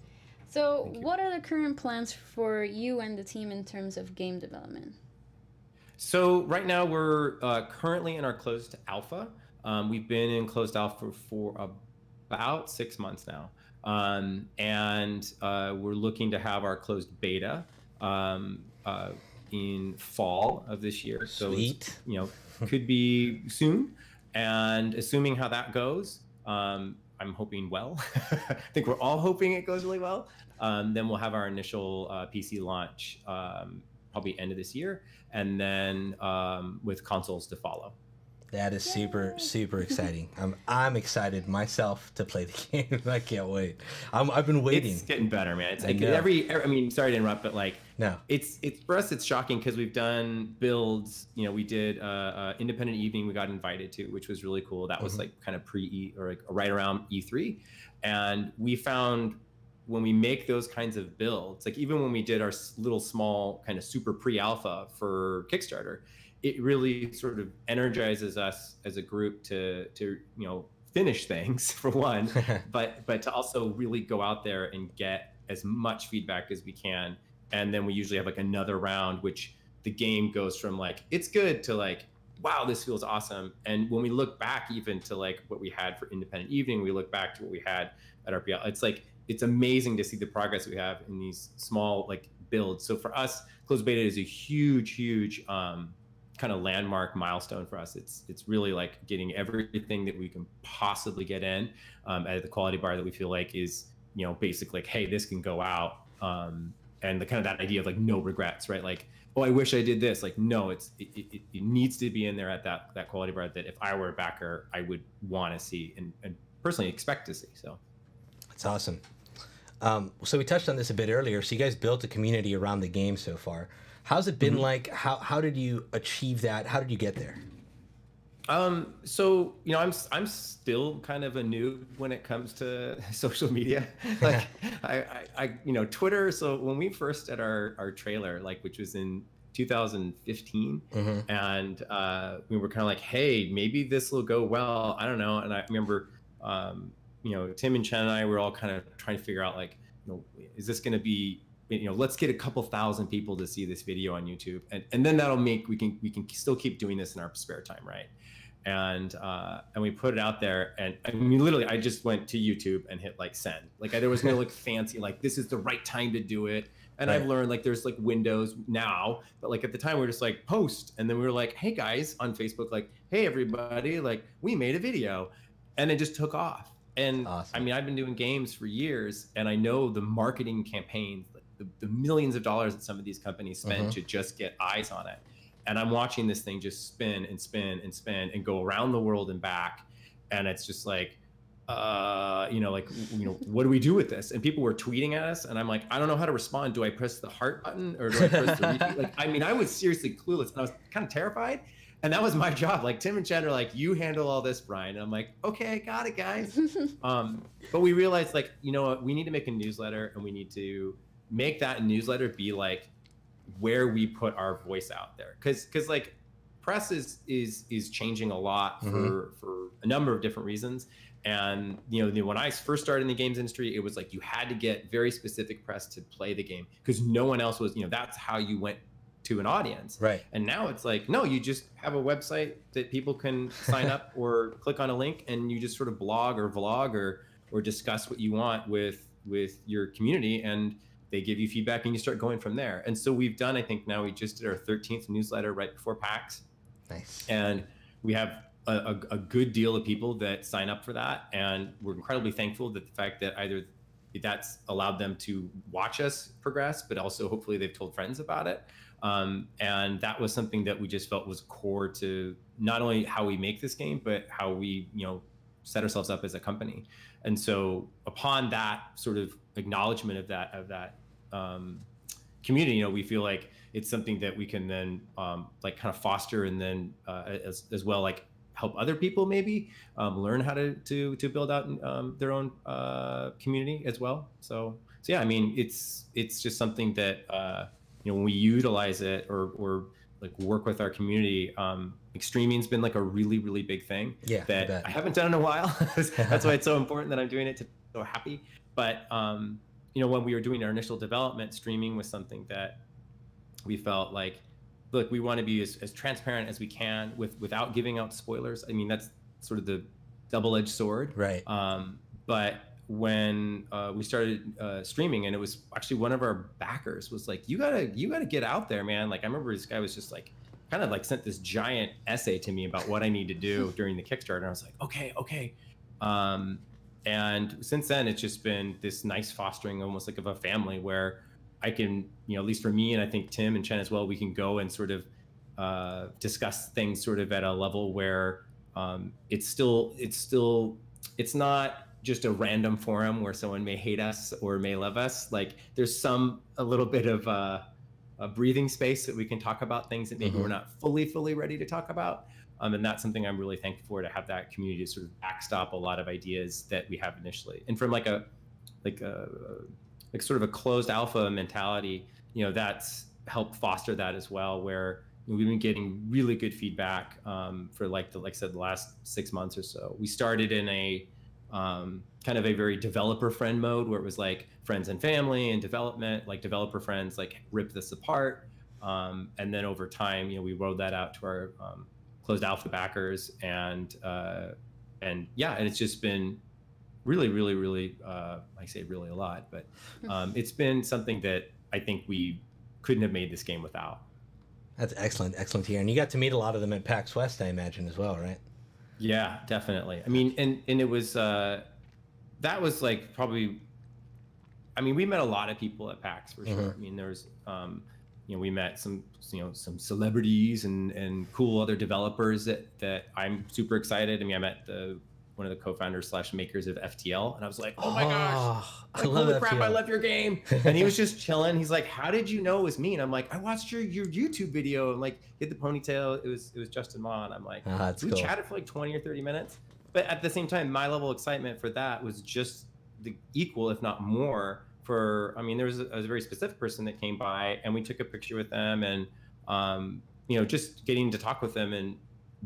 So what are the current plans for you and the team in terms of game development? So right now we're currently in our closed alpha. We've been in closed alpha for about 6 months now. And we're looking to have our closed beta in fall of this year. Sweet. So could be soon. And assuming how that goes, I'm hoping well. I think we're all hoping it goes really well. Then we'll have our initial PC launch probably end of this year, and then with consoles to follow. That is super exciting. I'm excited myself to play the game. I can't wait. I've been waiting. It's getting better, man. It's like every I mean, sorry to interrupt, but like no, it's for us. It's shocking because we've done builds. You know, we did independent evening. We got invited to, which was really cool. That was like kind of pre-E or like right around E3, and we found when we make those kinds of builds, like even when we did our little small kind of super pre-alpha for Kickstarter, it really sort of energizes us as a group to finish things for one, but to also really go out there and get as much feedback as we can. And then we usually have like another round, which the game goes from like, it's good to like, wow, this feels awesome. And when we look back even to like what we had for independent evening, we look back to what we had at RPL. It's like, it's amazing to see the progress we have in these small like builds. So for us, closed beta is a huge kind of landmark milestone for us. It's really like getting everything that we can possibly get in at the quality bar that we feel like is, basically like, hey, this can go out. And the kind of that idea of like no regrets, right? Like, oh, I wish I did this. Like, no, it needs to be in there at that quality bar that if I were a backer, I would want to see and personally expect to see. So that's awesome. So we touched on this a bit earlier. So you guys built a community around the game so far. How's it been like? How did you achieve that? How did you get there? So I'm still kind of a noob when it comes to social media. Like I Twitter. So when we first did our trailer, like which was in 2015, and we were kind of like, hey, maybe this will go well. I don't know. And I remember, Tim and Chen and I were all kind of trying to figure out like, is this going to be, let's get a couple thousand people to see this video on YouTube, and then that'll make we can still keep doing this in our spare time, right? And we put it out there, and I mean, literally, I just went to YouTube and hit like send. Like there was no like fancy like this is the right time to do it. And I've learned like there's like windows now, but like at the time we were just like post, and then we were like, hey guys on Facebook, like, hey everybody, like we made a video, and it just took off. And awesome. I mean, I've been doing games for years, and I know the marketing campaigns, the millions of dollars that some of these companies spend to just get eyes on it. And I'm watching this thing just spin and spin and spin and go around the world and back. And it's just like, what do we do with this? And people were tweeting at us, and I'm like, I don't know how to respond. Do I press the heart button or do I press the retweet? Like, I mean, I was seriously clueless, and I was kind of terrified. And that was my job. Like Tim and Chen are like, you handle all this, Brian. And I'm like, okay, got it, guys. But we realized like, you know what, we need to make a newsletter, and we need to make that newsletter be like where we put our voice out there. Cause like press is changing a lot for a number of different reasons. And when I first started in the games industry, it was like you had to get very specific press to play the game because no one else was, that's how you went to an audience. Right. And now it's like, no, you just have a website that people can sign up or click on a link, and you just sort of blog or vlog or discuss what you want with your community, and they give you feedback, and you start going from there. And so we've done, I think now we just did our 13th newsletter right before PAX. Nice. And we have a good deal of people that sign up for that. And we're incredibly thankful that the fact that either that's allowed them to watch us progress, but also hopefully they've told friends about it. And that was something that we just felt was core to not only how we make this game, but how we, set ourselves up as a company. And so upon that sort of acknowledgement of that community, we feel like it's something that we can then like kind of foster, and then as well, like help other people maybe learn how to build out their own community as well. So yeah, I mean, it's just something that when we utilize it or like work with our community, like streaming's been like a really, really big thing that I haven't done in a while. That's why it's so important that I'm doing it to so happy. But when we were doing our initial development, streaming was something that we felt like, look, we want to be as transparent as we can without giving out spoilers. I mean, that's sort of the double-edged sword. Right. But when we started streaming, and it was actually one of our backers was like, you gotta get out there, man. Like I remember this guy was just like, kind of like sent this giant essay to me about what I need to do during the Kickstarter. And I was like, okay. And since then, it's just been this nice fostering, almost like of a family, where I can, at least for me, and I think Tim and Chen as well, we can go and sort of discuss things sort of at a level where it's not just a random forum where someone may hate us or may love us. Like there's a little bit of a breathing space that we can talk about things that maybe we're not fully ready to talk about. And that's something I'm really thankful for, to have that community to sort of backstop a lot of ideas that we have initially. And from like sort of a closed alpha mentality, you know, that's helped foster that as well, where we've been getting really good feedback for like I said, the last 6 months or so. We started in a kind of a very developer friend mode, where it was like friends and family and development, like developer friends, like rip this apart. And then over time, you know, we rolled that out to our closed alpha backers, and yeah, and it's just been really, I say really a lot, but it's been something that I think we couldn't have made this game without. That's excellent to hear. And you got to meet a lot of them at PAX West, I imagine, as well, right? Yeah, definitely. I mean, and it was that was like probably, I mean, we met a lot of people at PAX for sure. I mean, there was you know, we met some celebrities and cool other developers that I'm super excited. I mean, I met one of the co-founders / makers of FTL, and I was like, oh my gosh, I love holy crap, FTL. I love your game. And he was just chilling. He's like, how did you know it was me? And I'm like, I watched your YouTube video, and like hit the ponytail. It was Justin Ma. And I'm like, we cool. chatted for like 20 or 30 minutes. But at the same time, my level of excitement for that was just the equal, if not more, for, I mean, there was a very specific person that came by, and we took a picture with them, and you know, just getting to talk with them and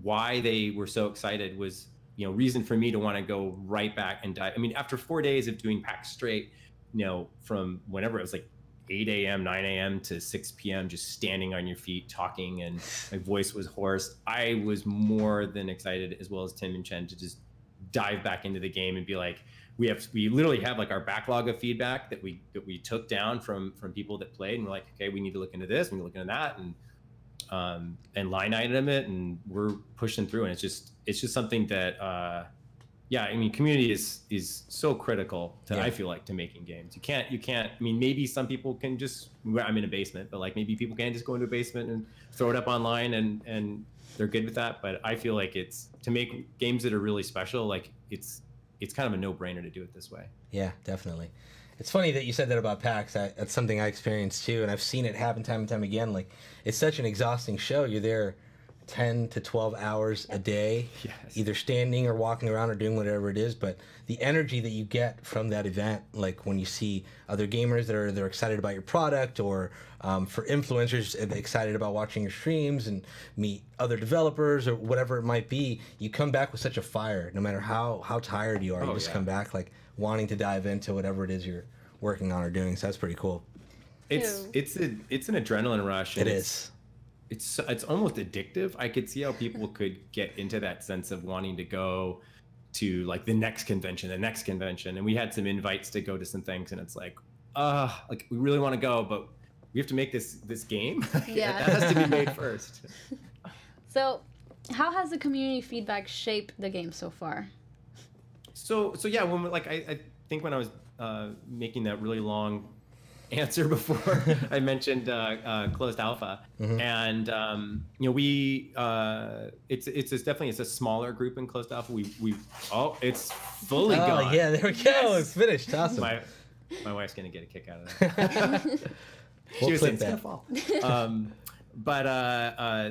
why they were so excited was, you know, reason for me to want to go right back and dive. I mean, after 4 days of doing PAX straight, you know, from whenever it was like 8 a.m., 9 a.m. to 6 p.m., just standing on your feet talking, and my voice was hoarse. I was more than excited, as well as Tim and Chen, to just dive back into the game and be like, we literally have like our backlog of feedback that we took down from people that played, and we're like, okay, we need to look into this, we need to look into that, and line item it, and we're pushing through. And it's just something that yeah, I mean, community is so critical to, I feel like, to making games. You can't, I mean, maybe some people can just, I'm in a basement, but like maybe people can just go into a basement and throw it up online and they're good with that. But I feel like it's, to make games that are really special, like it's kind of a no-brainer to do it this way. Yeah, definitely. It's funny that you said that about PAX. That's something I experienced too, and I've seen it happen time and time again. Like, it's such an exhausting show. You're there 10 to 12 hours a day, either standing or walking around or doing whatever it is. But the energy that you get from that event, like when you see other gamers that they're excited about your product, or for influencers excited about watching your streams, and meet other developers or whatever it might be, you come back with such a fire. No matter how tired you are, you just come back like wanting to dive into whatever it is you're working on or doing. So that's pretty cool. It's an adrenaline rush. It is. It's almost addictive. I could see how people could get into that sense of wanting to go to like the next convention. And we had some invites to go to some things, and it's like we really want to go, but we have to make this game. Yeah. That has to be made first. So how has the community feedback shaped the game so far? So yeah, when I think when I was making that really long answer before, I mentioned closed alpha, and you know, it's definitely a smaller group in closed alpha. It's fully gone. Yeah, there we go. It's finished. Awesome. My wife's gonna get a kick out of that. She was saying it's gonna fall. But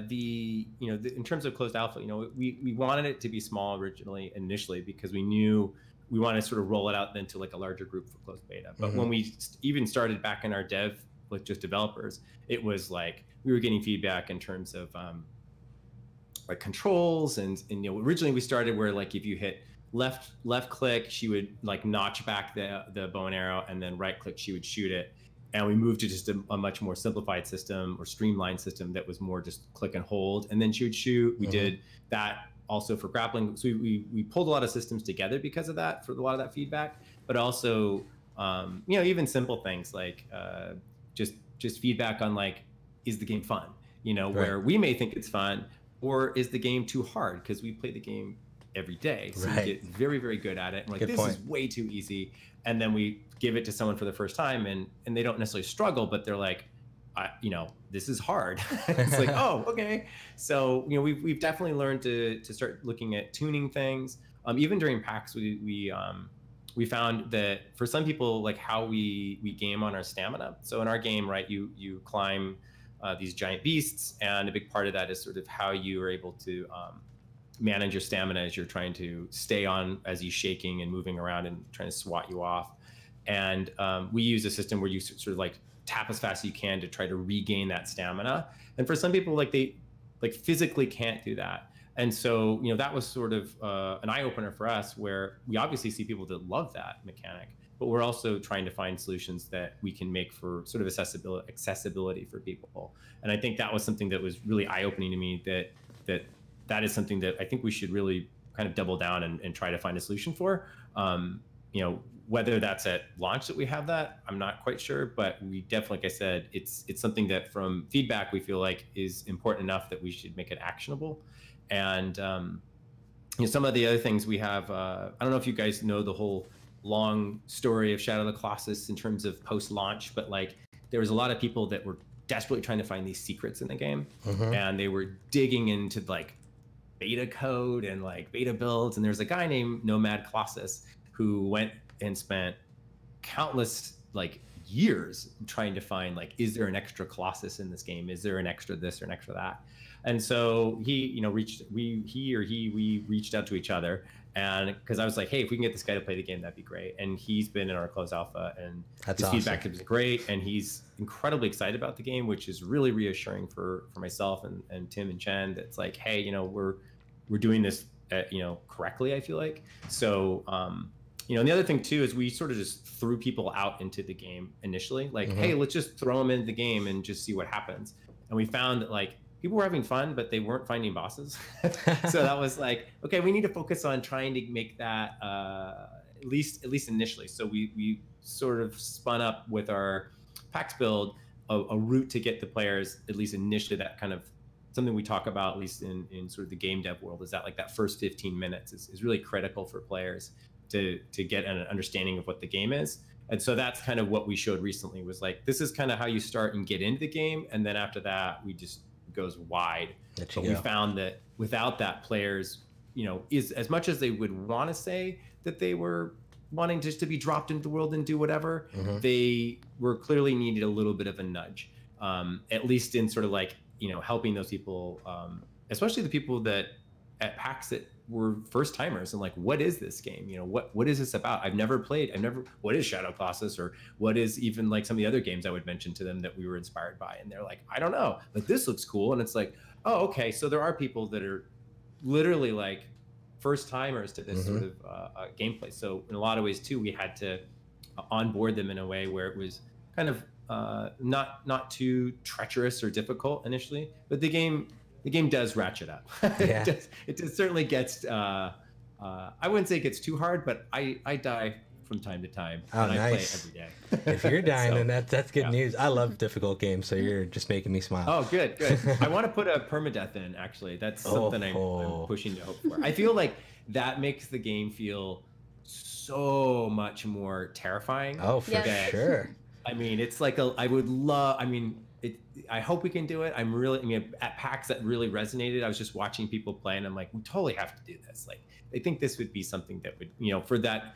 in terms of closed alpha, you know, we wanted it to be small initially, because we knew we wanted to sort of roll it out then to like a larger group for closed beta. But when we even started back in our dev, like just developers, it was like we were getting feedback in terms of like controls, and you know, originally we started where like if you hit left click, she would like notch back the bow and arrow, and then right click, she would shoot it. And we moved to just a much more simplified system, or streamlined system, that was more just click and hold, and then she would shoot. We did that also for grappling. So we pulled a lot of systems together because of that, for a lot of that feedback. But also, you know, even simple things like just feedback on like, is the game fun? You know, where we may think it's fun, or is the game too hard? Because we play the game every day, so we get very, very good at it. And like, this is way too easy. And then we give it to someone for the first time, and they don't necessarily struggle, but they're like, this is hard. It's like, oh, okay. So, we've definitely learned to start looking at tuning things. Even during PAX, we found that for some people, like how we game on our stamina. So in our game, right, you climb these giant beasts, and a big part of that is sort of how you are able to manage your stamina as you're trying to stay on as he's shaking and moving around and trying to swat you off. And we use a system where you sort of like tap as fast as you can to try to regain that stamina. And for some people, like they physically can't do that. And so, that was sort of an eye-opener for us, where we obviously see people that love that mechanic, but we're also trying to find solutions that we can make for sort of accessibility for people. And I think that was something that was really eye-opening to me, that is something that I think we should really kind of double down and try to find a solution for. Whether that's at launch that we have that, I'm not quite sure, but we definitely, like I said, it's something that from feedback we feel like is important enough that we should make it actionable. And some of the other things we have, I don't know if you guys know the whole long story of Shadow of the Colossus in terms of post-launch, but like there was a lot of people that were desperately trying to find these secrets in the game, and they were digging into like beta code and like beta builds. And there's a guy named Nomad Colossus who went and spent countless like years trying to find like, is there an extra Colossus in this game? Is there an extra this or an extra that? And so we reached out to each other, and because I was like, hey, if we can get this guy to play the game, that'd be great. And he's been in our closed alpha, and his feedback has been great, and he's incredibly excited about the game, which is really reassuring for myself and Tim and Chen. That's like, hey, we're doing this correctly, I feel like. So and the other thing too is we sort of just threw people out into the game initially, like, hey, let's just throw them into the game and just see what happens. And we found that like people were having fun, but they weren't finding bosses. So that was like, okay, we need to focus on trying to make that at least initially. So we sort of spun up with our PAX build a route to get the players, at least initially, that kind of something we talk about, at least in sort of the game dev world, is that like that first 15 minutes is really critical for players to get an understanding of what the game is. And so that's kind of what we showed recently, was like, this is kind of how you start and get into the game. And then after that, we just goes wide. But we found that without that, players, is as much as they would want to say that they were wanting just to be dropped into the world and do whatever, they were clearly needed a little bit of a nudge, at least in sort of like, helping those people, especially the people that at PAX that were first timers, and like, what is this game? What is this about? What is Shadow Colossus, or what is even like some of the other games I would mention to them that we were inspired by? And they're like, I don't know, but this looks cool. And it's like, oh, okay. So there are people that are literally like first timers to this sort of gameplay. So in a lot of ways too, we had to onboard them in a way where it was kind of not too treacherous or difficult initially, but the game does ratchet up. Yeah. it certainly gets, I wouldn't say it gets too hard, but I die from time to time. Oh, and nice. I play every day. If you're dying, then that's good news. I love difficult games, so you're just making me smile. Oh, good. I want to put a permadeath in, actually. That's something I'm pushing to hope for. I feel like that makes the game feel so much more terrifying. Oh, for sure. I mean, it's like I hope we can do it. At PAX that really resonated. I was just watching people play, and I'm like, we totally have to do this. Like, I think this would be something that would, for that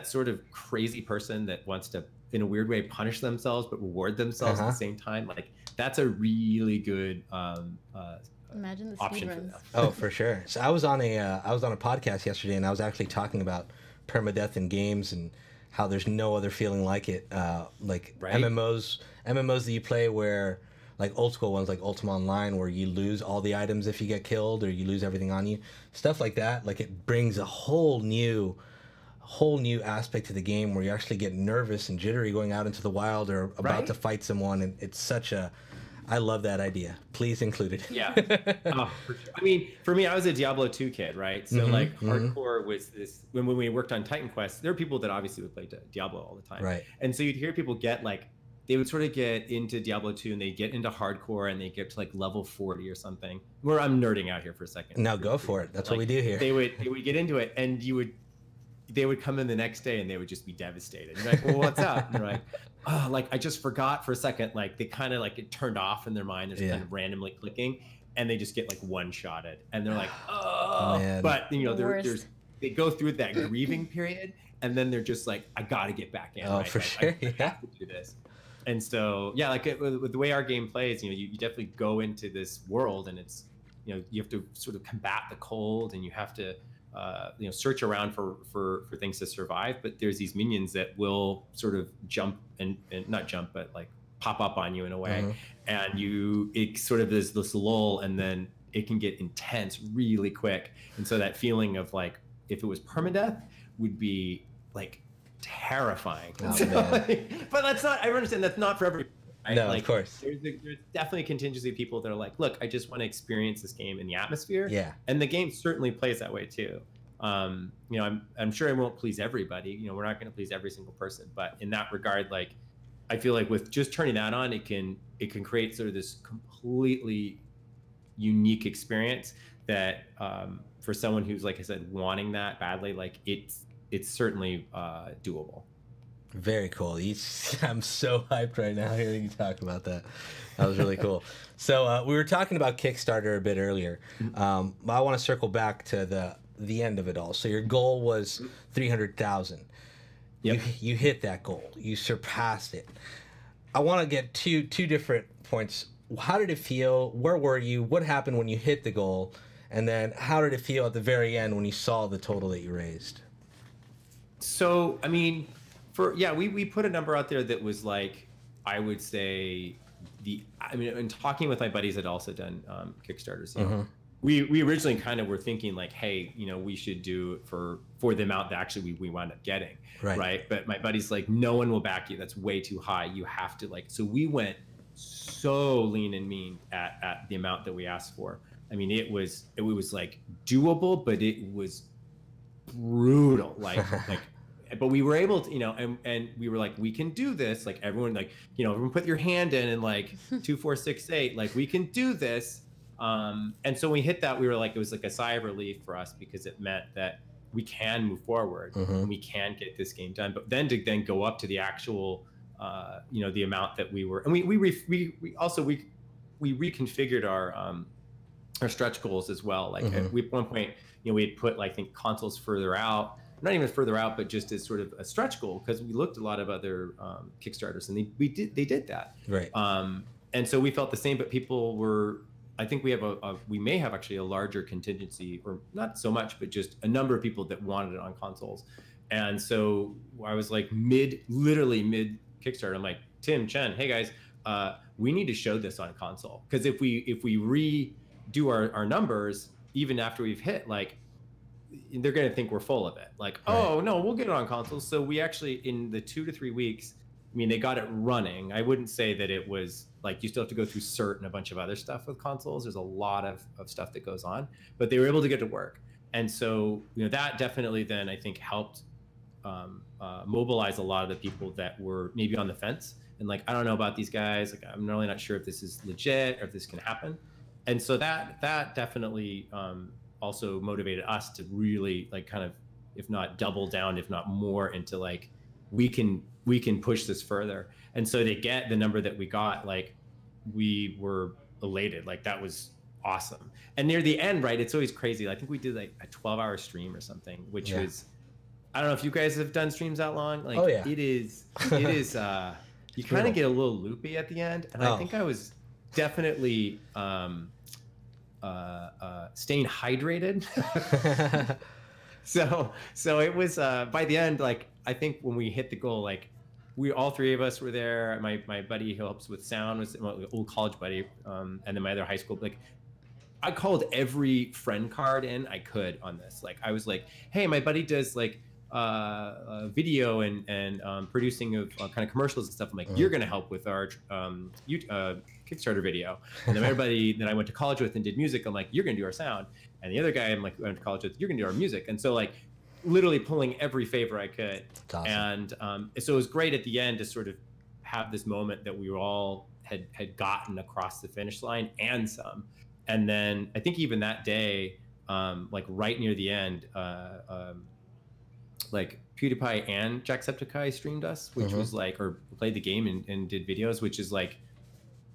sort of crazy person that wants to, in a weird way, punish themselves but reward themselves at the same time. Like, that's a really good imagine the option speedruns. for them. Oh, for sure. So I was on a podcast yesterday, and I was actually talking about permadeath in games and how there's no other feeling like it. Like MMOs that you play where, like old school ones like Ultima Online, where you lose all the items if you get killed, or you lose everything on you. Stuff like that. Like, it brings a whole new aspect to the game where you actually get nervous and jittery going out into the wild or about to fight someone. And it's such a, I love that idea. Please include it. Yeah. Oh, for sure. I mean, for me, I was a Diablo 2 kid, right? So like hardcore was this, when we worked on Titan Quest, there are people that obviously would play Diablo all the time. Right. And so you'd hear people get like, they would sort of get into Diablo 2 and they get into hardcore and they get to like level 40 or something. Where I'm nerding out here for a second. No, go for it. That's like, what we do here. They would get into it, and they would come in the next day and they would just be devastated. You're like, well, what's up? And they're like, oh, like I just forgot for a second. Like they kind of like it turned off in their mind. There's kind of randomly clicking, and they just get like one-shotted, and they're like, oh. Man. But you know, they go through that grieving period, and then they're just like, I got to get back in. Oh, right? for like, sure. I have to do this. And so, yeah, like with the way our game plays, you know, you definitely go into this world, and it's, you know, you have to sort of combat the cold, and you have to, you know, search around for things to survive. But there's these minions that will sort of jump and not jump, but like pop up on you in a way, and it sort of is this lull, and then it can get intense really quick. And so that feeling of like, if it was permadeath, would be like terrifying. Oh, so, like, but that's not, I understand that's not for everyone. Right? No, like, of course. There's definitely a contingency of people that are like, look, I just want to experience this game in the atmosphere. Yeah. And the game certainly plays that way too. You know, I'm sure I won't please everybody. You know, we're not going to please every single person. But in that regard, like, I feel like with just turning that on, it can create sort of this completely unique experience that for someone who's, like I said, wanting that badly, like it's certainly doable. Very cool. I'm so hyped right now hearing you talk about that. That was really cool. So we were talking about Kickstarter a bit earlier. I want to circle back to the end of it all. So your goal was 300,000. Yep. You hit that goal. You surpassed it. I want to get two different points. How did it feel? Where were you? What happened when you hit the goal? And then how did it feel at the very end when you saw the total that you raised? So, I mean, we put a number out there that was like, I would say in talking with my buddies that also done Kickstarters, you know, we originally kind of were thinking like, hey, you know, we should do it for the amount that actually we wound up getting, right? But my buddy's like, no one will back you. That's way too high. You have to like, so we went so lean and mean at the amount that we asked for. I mean, it was like doable, but it was brutal. Like but we were able to, you know, and we were like, we can do this. Like everyone, like, you know, everyone put your hand in and like 2, 4, 6, 8, like we can do this. And so when we hit that, we were like, it was like a sigh of relief for us because it meant that we can move forward and we can get this game done. But then to go up to the actual, you know, the amount that we were, and we also reconfigured our stretch goals as well. Like at one point, you know, we had put, like, I think consoles further out. Not even further out, but just as sort of a stretch goal, because we looked at a lot of other Kickstarters, and they did that. Right. And so we felt the same, but people were. I think we may have actually a larger contingency, or not so much, but just a number of people that wanted it on consoles. And so I was like literally mid Kickstarter. I'm like, Tim, Chen, hey guys, we need to show this on console, because if we redo our numbers even after we've hit, like, they're going to think we're full of it. Like, oh no, we'll get it on consoles. So we actually, in the 2 to 3 weeks, I mean, they got it running. I wouldn't say that it was like, you still have to go through cert and a bunch of other stuff with consoles. There's a lot of stuff that goes on, but they were able to get to work. And so, you know, that definitely then I think helped mobilize a lot of the people that were maybe on the fence and like, I don't know about these guys. Like, I'm really not sure if this is legit or if this can happen. And so that definitely also motivated us to really, like, kind of, if not double down, if not more, into like, we can push this further. And so to get the number that we got, like, we were elated. Like, that was awesome. And near the end, right, it's always crazy. I think we did like a 12-hour stream or something, which was, I don't know if you guys have done streams that long. Like, it is you kind of get a little loopy at the end. And I think I was definitely staying hydrated. so it was by the end, like, I think when we hit the goal, like, we all three of us were there. My buddy who helps with sound was an old college buddy, and then my other high school. Like, I called every friend card in I could on this. Like, I was like, hey, my buddy does like video and producing of kind of commercials and stuff. I'm like, you're gonna help with our Kickstarter video. And then everybody that I went to college with and did music, I'm like, you're gonna do our sound. And the other guy I'm like, I went to college with, you're gonna do our music. And so, like, literally pulling every favor I could. That's awesome. And so it was great at the end to sort of have this moment that we were all had gotten across the finish line and some. And then I think even that day, like right near the end, like PewDiePie and Jacksepticeye streamed us, which was like, or played the game and did videos, which is like,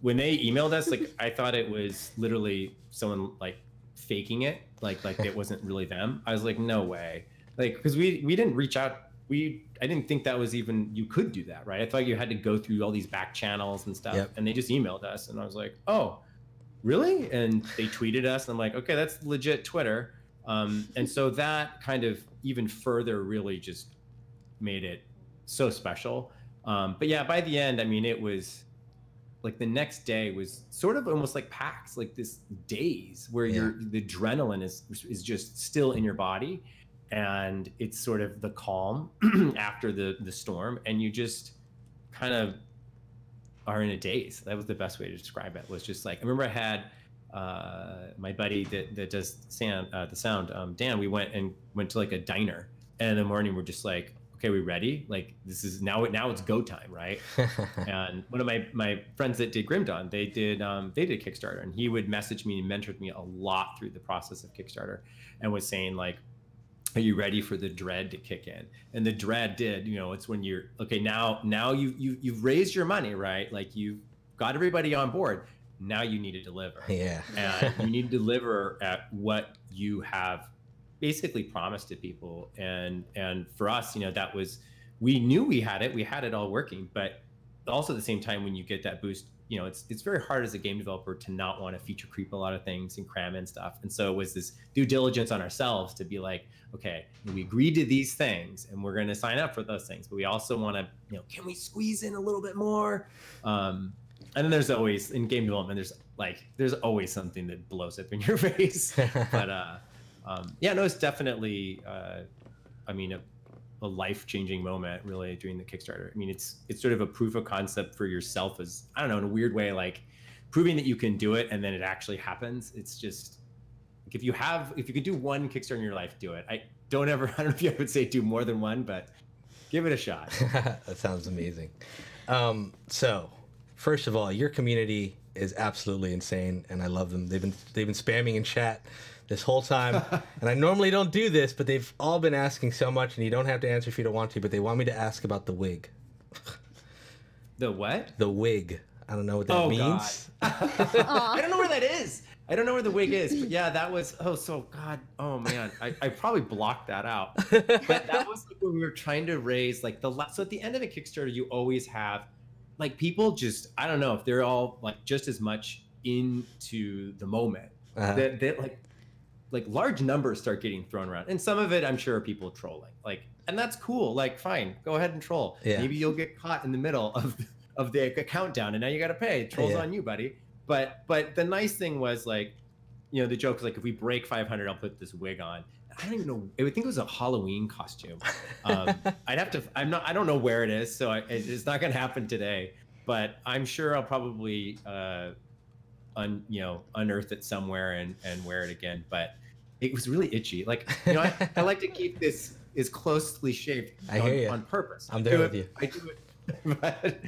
when they emailed us, like I thought it was literally someone like faking it, like it wasn't really them. I was like, no way, like because we didn't reach out. I didn't think that was even, you could do that, right? I thought you had to go through all these back channels and stuff, and they just emailed us, and I was like, oh, really? And they tweeted us, and I'm like, okay, that's legit Twitter. And so that kind of even further really just made it so special. But yeah, by the end, I mean, it was like the next day was sort of almost like PAX, like this daze where the adrenaline is just still in your body, and it's sort of the calm after the storm, and you just kind of are in a daze. That was the best way to describe it. Was just like, I remember I had my buddy that does the sound, Dan. We went to like a diner, and in the morning we're just like, okay, we ready? Like this is now it's go time, right? And one of my friends that did Grim Dawn, they did Kickstarter, and he would message me and mentored me a lot through the process of Kickstarter, and was saying like, are you ready for the dread to kick in? And the dread did, it's when you're okay, now you've raised your money, right? Like you've got everybody on board. Now you need to deliver. Yeah. And you need to deliver at what you have basically promised to people. And for us, that was, we knew we had it all working, but also at the same time, when you get that boost, it's very hard as a game developer to not want to feature creep a lot of things and cram in stuff. And so it was this due diligence on ourselves to be like, okay, we agreed to these things and we're going to sign up for those things, but we also want to, can we squeeze in a little bit more? And then there's always, in game development, there's always something that blows up in your face. But yeah, no, it's definitely, a life-changing moment really during the Kickstarter. I mean, it's sort of a proof of concept for yourself, as, I don't know, in a weird way, like proving that you can do it and then it actually happens. It's just, like, if you could do one Kickstarter in your life, do it. I don't know if you would say do more than one, but give it a shot. That sounds amazing. So first of all, your community is absolutely insane, and I love them. They've been spamming in chat this whole time, and I normally don't do this, but they've all been asking so much, and you don't have to answer if you don't want to, but they want me to ask about the wig. The what? The wig. I don't know what that means. I don't know where that is. I don't know where the wig is, but yeah, that was, oh man, I probably blocked that out. But that was like when we were trying to raise like so at the end of a Kickstarter, you always have like people just, I don't know if they're all like just as much into the moment that like large numbers start getting thrown around, and some of it I'm sure are people trolling, like, and that's cool, like fine, go ahead and troll. Maybe you'll get caught in the middle of the countdown and now you got to pay. Trolls on you, buddy. But the nice thing was, like, the joke was like, if we break 500, I'll put this wig on. I don't even know. I would think it was a Halloween costume. I don't know where it is, so it's not going to happen today. But I'm sure I'll probably unearth it somewhere and wear it again. But it was really itchy. Like, I like to keep this as closely shaved on purpose. I'm there with you. I do it. But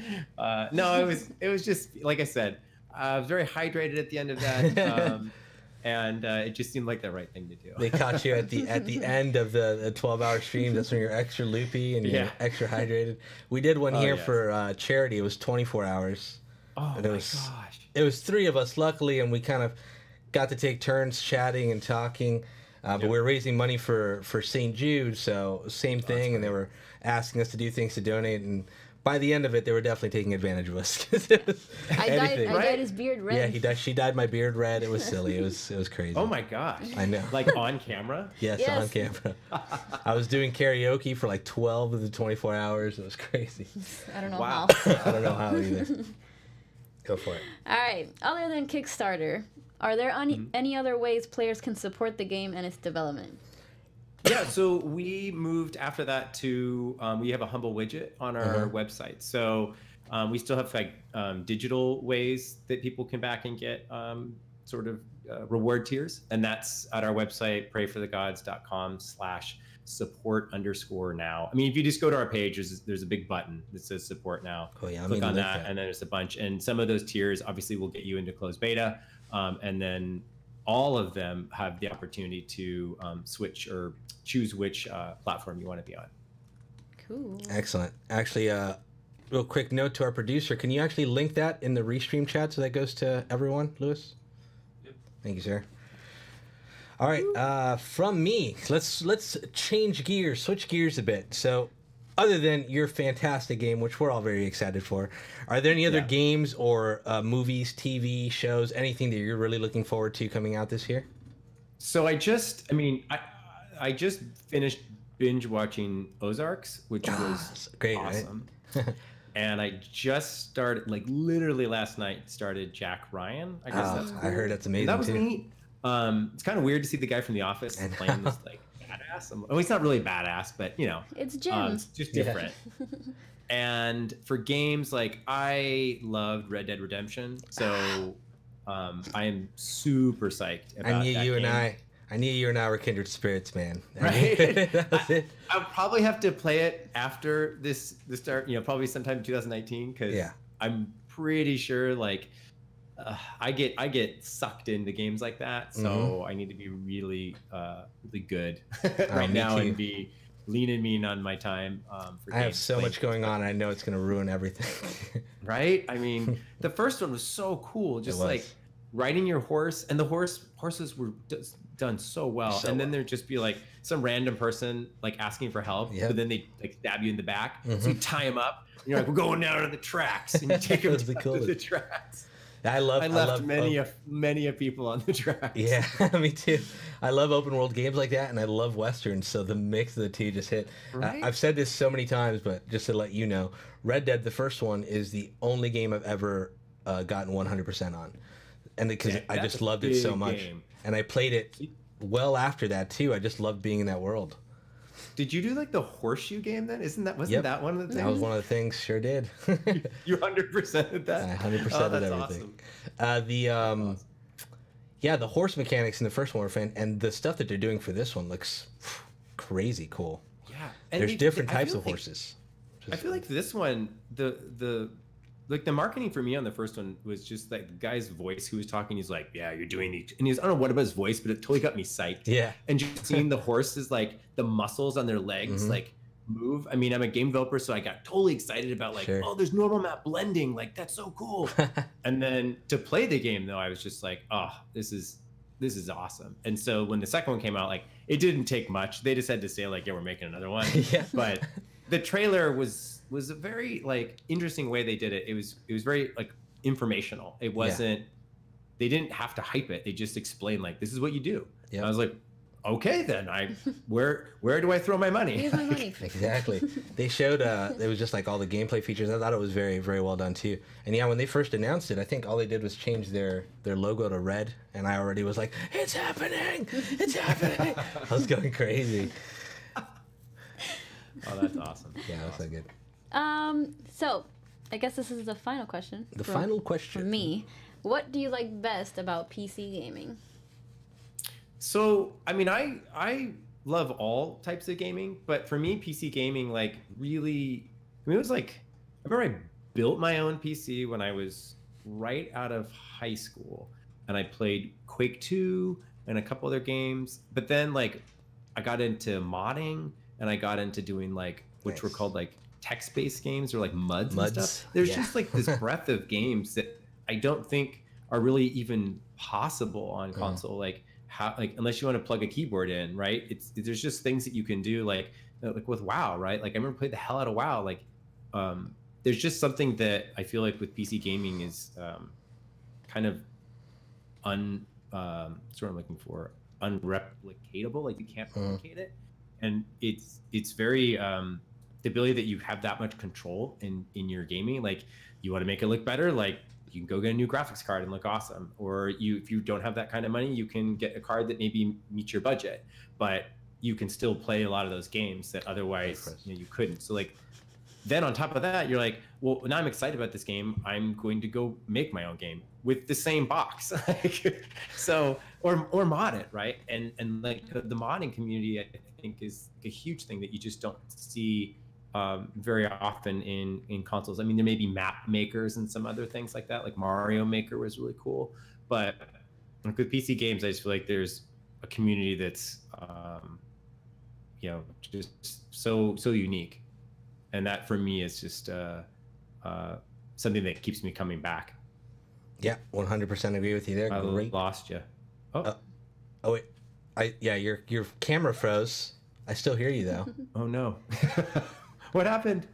no, it was just like I said. I was very hydrated at the end of that. And it just seemed like the right thing to do. They caught you at the end of the 12-hour stream. That's when you're extra loopy and you're extra hydrated. We did one here for charity. It was 24 hours. Oh my gosh! It was 3 of us, luckily, and we kind of got to take turns chatting and talking. But we were raising money for St. Jude, so same thing. And they were asking us to do things to donate, and by the end of it, they were definitely taking advantage of us. I dyed his beard red. Yeah, she dyed my beard red. It was silly. It was crazy. Oh my gosh! I know. Like on camera? Yes, on camera. I was doing karaoke for like 12 of the 24 hours. It was crazy. I don't know how. I don't know how either. Go for it. All right. Other than Kickstarter, are there any other ways players can support the game and its development? Yeah, so we moved after that to we have a Humble widget on our website. So we still have like digital ways that people can back and get sort of reward tiers, and that's at our website, prayforthegods.com/support_now. I mean, if you just go to our page, there's a big button that says support now. Oh yeah, click on that, and then there's a bunch. And some of those tiers obviously will get you into closed beta, and then all of them have the opportunity to switch or choose which platform you want to be on. Cool. Excellent. Actually, real quick note to our producer: can you actually link that in the restream chat so that goes to everyone, Lewis? Yep. Thank you, sir. All right, from me, let's change gears, switch gears a bit. So, other than your fantastic game, which we're all very excited for, are there any other games or movies, TV shows, anything that you're really looking forward to coming out this year? So I just finished binge watching Ozarks, which was great, awesome. Right? And I just started, like literally last night, started Jack Ryan. I guess that's cool. I heard that's amazing. And that was too. neat. It's kind of weird to see the guy from The Office playing this like badass. Oh, he's not really badass, but you know, it's Jim. it's just different. And for games, like I loved Red Dead Redemption, so I am super psyched about I knew that you game. I knew you and I were kindred spirits, man. Right? That was it. I'll probably have to play it after the start, probably sometime in 2019, because I'm pretty sure like I get sucked into games like that, so I need to be really really good right now and be lean and mean on my time. For I have so much going on. I know it's going to ruin everything. Right? I mean, the first one was so cool, just like riding your horse, and the horses were done so well. And then there'd just be like some random person like asking for help, but then they like stab you in the back. So you tie them up. And you're like, we're going down to the tracks, and you take them to the tracks. I left many people on the tracks. Yeah, me too. I love open world games like that, and I love westerns. So the mix of the two just hit. Right? I've said this so many times, but just to let you know, Red Dead, the first one, is the only game I've ever gotten 100% on, and because I just loved it so much, and I played it well after that too. I just loved being in that world. Did you do like the horseshoe game then? Wasn't that one of the things? That was one of the things. Sure did. You 100%ed that. I 100%ed everything. Awesome. The horse mechanics in the first one were fun, and the stuff that they're doing for this one looks crazy cool. Yeah, and there's different types of horses. I feel like this one, the marketing for me on the first one was just like the guy's voice who was talking. He's like, yeah, you're doing these. And I don't know what about his voice, but it totally got me psyched. Yeah. And just seeing the horses, like the muscles on their legs, like move. I mean, I'm a game developer, so I got totally excited about like, oh, there's normal map blending. Like, that's so cool. And then to play the game though, I was just like, oh, this is awesome. And so when the second one came out, like it didn't take much. They just had to say like, yeah, we're making another one. But the trailer was a very like interesting way they did it. It was very like informational. It wasn't they didn't have to hype it. They just explained like, this is what you do. I was like, okay, then where do I throw my money? Here's my money. Exactly. They showed it was just like all the gameplay features. I thought it was very, very well done too. And yeah, when they first announced it, I think all they did was change their logo to red, and I already was like, it's happening, it's happening. I was going crazy. Oh, that's awesome. Yeah, that's so good. So I guess this is the final question. Final question for me. What do you like best about PC gaming? So, I mean, I love all types of gaming, but for me, PC gaming, like really, I mean, it was like, I remember I built my own PC when I was right out of high school, and I played Quake 2 and a couple other games, but then like I got into modding, and I got into doing like, which were called like text-based games or like MUDs and stuff. There's just like this breadth of games that I don't think are really even possible on console. Like how, like unless you want to plug a keyboard in, right? There's just things that you can do like with WoW, right? Like I remember playing the hell out of WoW. Like there's just something that I feel like with PC gaming is kind of sort of looking for unreplicatable. Like you can't replicate it. And it's very the ability that you have that much control in your gaming. Like you want to make it look better, like you can go get a new graphics card and look awesome. Or if you don't have that kind of money, you can get a card that maybe meets your budget, but you can still play a lot of those games that otherwise you couldn't. So like then on top of that, you're like, well, now I'm excited about this game. I'm going to go make my own game with the same box. So or mod it, right? And like the modding community, I think is a huge thing that you just don't see very often in consoles. I mean, there may be map makers and some other things like that, like Mario Maker was really cool, but Like with PC games, I just feel like there's a community that's, just so unique, and that for me is just something that keeps me coming back. Yeah, 100% agree with you there. I Great. lost you. Oh wait, your camera froze. I still hear you though. Oh no, what happened?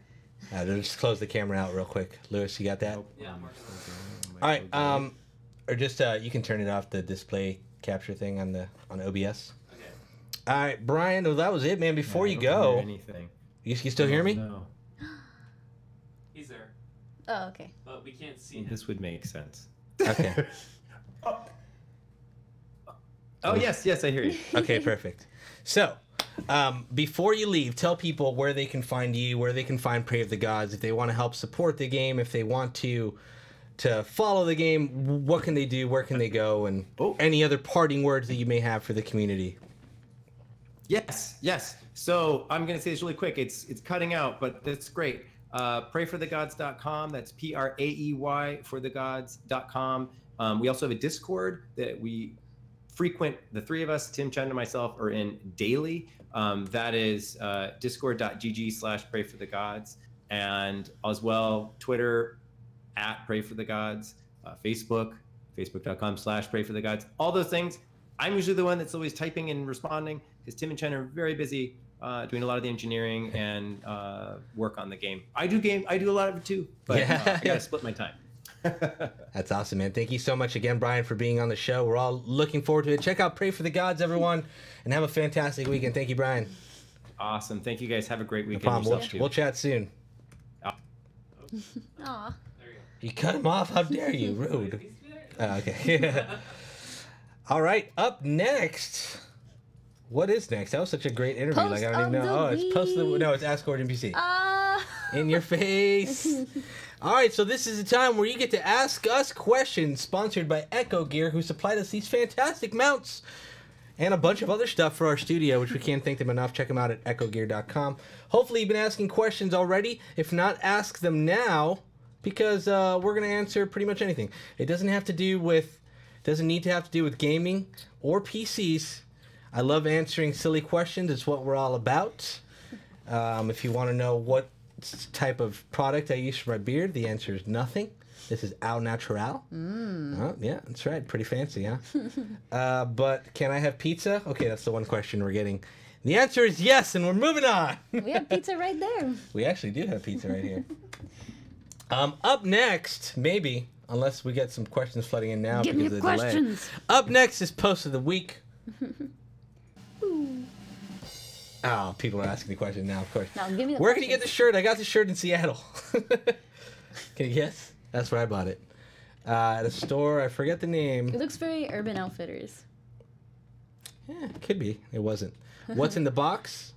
Just close the camera out real quick. Lewis, you got that? Yeah. All right. Or just you can turn it off, the display capture thing on OBS. Okay. All right, Brian. Well, that was it, man. Before you I don't go, hear anything. you still hear me? No. He's there, Oh, okay. but we can't see him. This would make sense. Okay. Oh yes, I hear you. Okay, perfect. So, before you leave, tell people where they can find you, where they can find Praey of the Gods, if they want to help support the game, if they want to follow the game, what can they do, where can they go, and any other parting words that you may have for the community. Yes. So I'm gonna say this really quick. It's cutting out, but that's great. Prayforthegods.com. That's Praey for thegods.com. We also have a Discord that we frequent. The three of us, Tim, Chen, and myself, are in daily. That is discord.gg/prayforthegods, and as well Twitter @prayforthegods, Facebook, facebook.com/prayforthegods. All those things. I'm usually the one that's always typing and responding because Tim and Chen are very busy doing a lot of the engineering and work on the game. I do a lot of it too, but I gotta split my time. That's awesome, man. Thank you so much again, Brian, for being on the show. We're all looking forward to it. Check out Praey for the Gods, everyone, and have a fantastic weekend. Thank you, Brian. Awesome. Thank you, guys. Have a great weekend. No problem. Yourself, too. We'll chat soon. Aw. There you go. You cut him off. How dare you? Rude. Okay. All right. Up next. What is next? That was such a great interview. Post I don't even know. Oh, it's post of the. No, it's Ask Gordon PC. In your face. All right, so this is the time where you get to ask us questions, sponsored by Echo Gear, who supplied us these fantastic mounts and a bunch of other stuff for our studio, which we can't thank them enough. Check them out at echogear.com. Hopefully you've been asking questions already. If not, ask them now, because we're going to answer pretty much anything. It doesn't need to have to do with gaming or PCs. I love answering silly questions. It's what we're all about. If you want to know what type of product I use for my beard, the answer is nothing. This is au natural. Oh, yeah, that's right. Pretty fancy, huh? But can I have pizza? Okay, that's the one question we're getting. The answer is yes, and we're moving on. We have pizza right there. We actually do have pizza right here. Up next, maybe, unless we get some questions flooding in now because of the delay. Up next is Post of the Week. Oh, people are asking the question now, of course. Now, give me the Where can you get the shirt? I got the shirt in Seattle. Can you guess? That's where I bought it. At a store, I forget the name. It looks very Urban Outfitters. Yeah, it could be. It wasn't. What's in the box?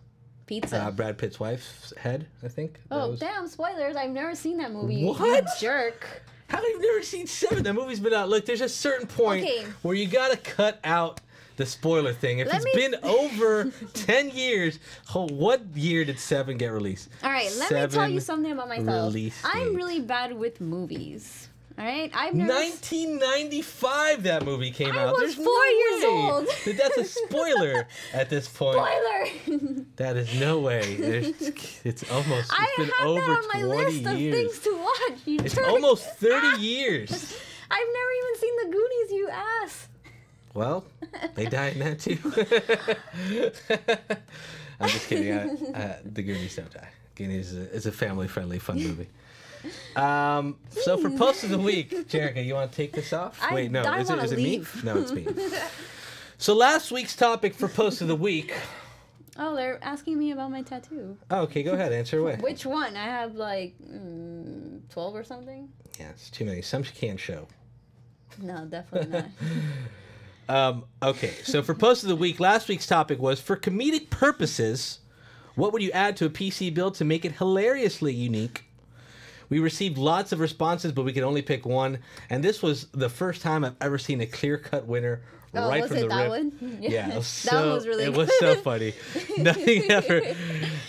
Pizza. Brad Pitt's wife's head, I think. Oh, damn, spoilers. I've never seen that movie. What? You jerk. How have you never seen Seven? That movie's been out. Look, there's a certain point where you gotta cut out the spoiler thing. If been over 10 years, what year did Seven get released? All right, let me tell you something about myself. I'm date. really bad with movies. All right, I've never. 1995, that movie came out. I was There's 4 no years way old. That's a spoiler at this point. Spoiler. That is no way. It's been over that on my 20 list of years. things to watch. It's almost 30 years. I've never even seen The Goonies, you ass. Well, they died in that too. I'm just kidding. The Goonies don't die. Goonies is a family-friendly, fun movie. So for Post of the Week, Jerica, you want to take this off? Wait, no. Is it me? No, it's me. So last week's topic for Post of the Week. Oh, they're asking me about my tattoo. Oh, okay, go ahead. Answer away. Which one? I have like 12 or something. Yeah, it's too many. Some can't show. No, definitely not. Okay, so for Post of the Week, last week's topic was, for comedic purposes, what would you add to a PC build to make it hilariously unique? We received lots of responses, but we could only pick one, and this was the first time I've ever seen a clear-cut winner right from the rip. One? Yeah, that was really good. It was so funny. Nothing ever.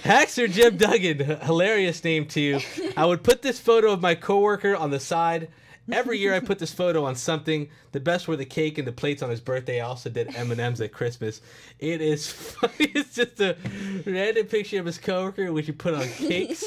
Haxer Jim Duggan, hilarious name too. I would put this photo of my coworker on the side Every year I put this photo on something. The best were the cake and the plates on his birthday. I also did M&M's at Christmas. It is funny. It's just a random picture of his coworker, which he put on cakes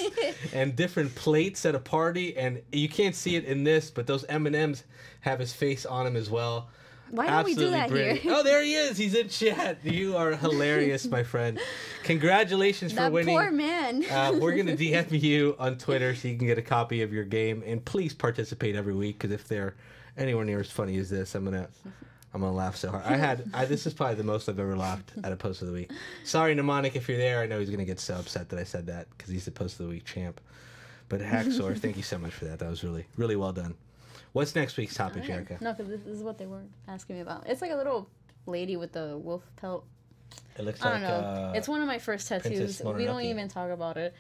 and different plates at a party. And you can't see it in this, but those M&M's have his face on them as well. Why don't we do that brilliant. here? Oh, there he is. He's in chat. You are hilarious, my friend. Congratulations for winning. That poor man. We're going to DM you on Twitter so you can get a copy of your game. And please participate every week, because if they're anywhere near as funny as this, I'm gonna laugh so hard. This is probably the most I've ever laughed at a post of the week. Sorry, Mnemonic, if you're there. I know he's going to get so upset that I said that, because he's the post of the week champ. But Hacksaw, thank you so much for that. That was really, really well done. What's next week's topic, Jerica? No, because this is what they were asking me about. It's like a little lady with a wolf pelt. It looks I don't know. It's one of my first tattoos. We don't even talk about it.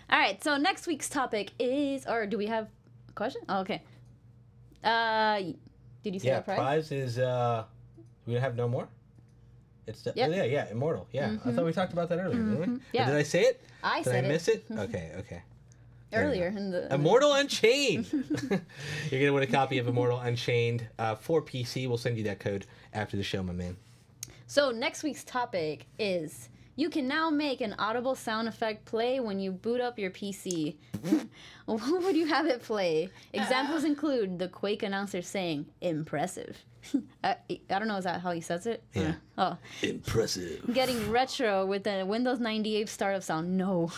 All right. So next week's topic is, or do we have a question? Oh, okay. Did you say the prize? Yeah, prize is. We have no more. It's yeah, Immortal. Yeah, I thought we talked about that earlier, didn't we? Yeah. Or did I say it? I said it. Did I miss it? Okay. Earlier in the Immortal Unchained. You're gonna win a copy of Immortal Unchained for PC. We'll send you that code after the show, my man. So next week's topic is, you can now make an audible sound effect play when you boot up your PC. What would you have it play? Examples include the Quake announcer saying, "Impressive." I don't know, is that how he says it? Yeah. Oh. Impressive. Getting retro with the Windows 98 startup sound, no.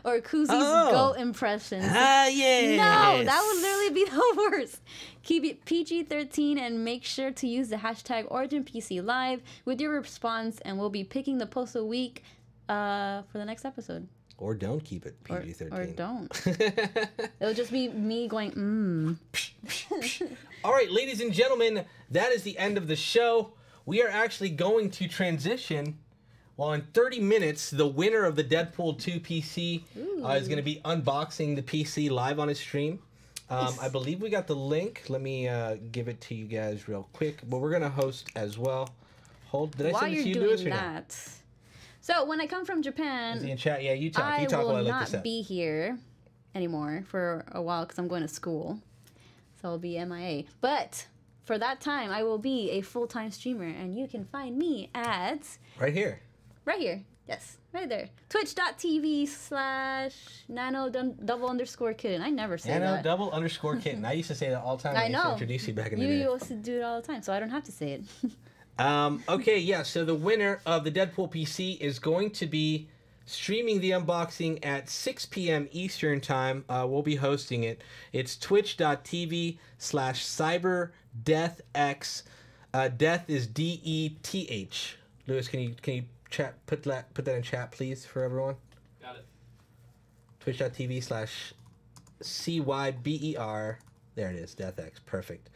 Or Koozy's Go impressions. Yes. No, that would literally be the worst. Keep it PG-13 and make sure to use the hashtag OriginPCLive with your response, and we'll be picking the post of the week for the next episode. Or don't keep it PG-13. Or don't. It'll just be me going, All right, ladies and gentlemen, that is the end of the show. We are actually going to transition. Well, in 30 minutes, the winner of the Deadpool 2 PC is going to be unboxing the PC live on his stream. I believe we got the link. Let me give it to you guys real quick. But we're going to host as well. Did I send it to you, Lewis, or not? So when I come from Japan, is he in chat? Yeah, you talk. I while will I look this not up. be here anymore for a while because I'm going to school. So I'll be MIA. But for that time, I will be a full-time streamer, and you can find me at... Right here. Right here. Yes, right there. Twitch.tv/nano_kitten. I never say that. Nano_kitten. I used to say that all the time when I used to introduce you back in the day. You used to do it all the time, so I don't have to say it. Okay, yeah, so the winner of the Deadpool PC is going to be streaming the unboxing at 6 p.m. Eastern Time. We'll be hosting it. It's twitch.tv/CyberDeathX. Death is DETH. Lewis, can you put that in chat, please, for everyone? Got it. Twitch.tv/CYBER. There it is, DeathX. Perfect.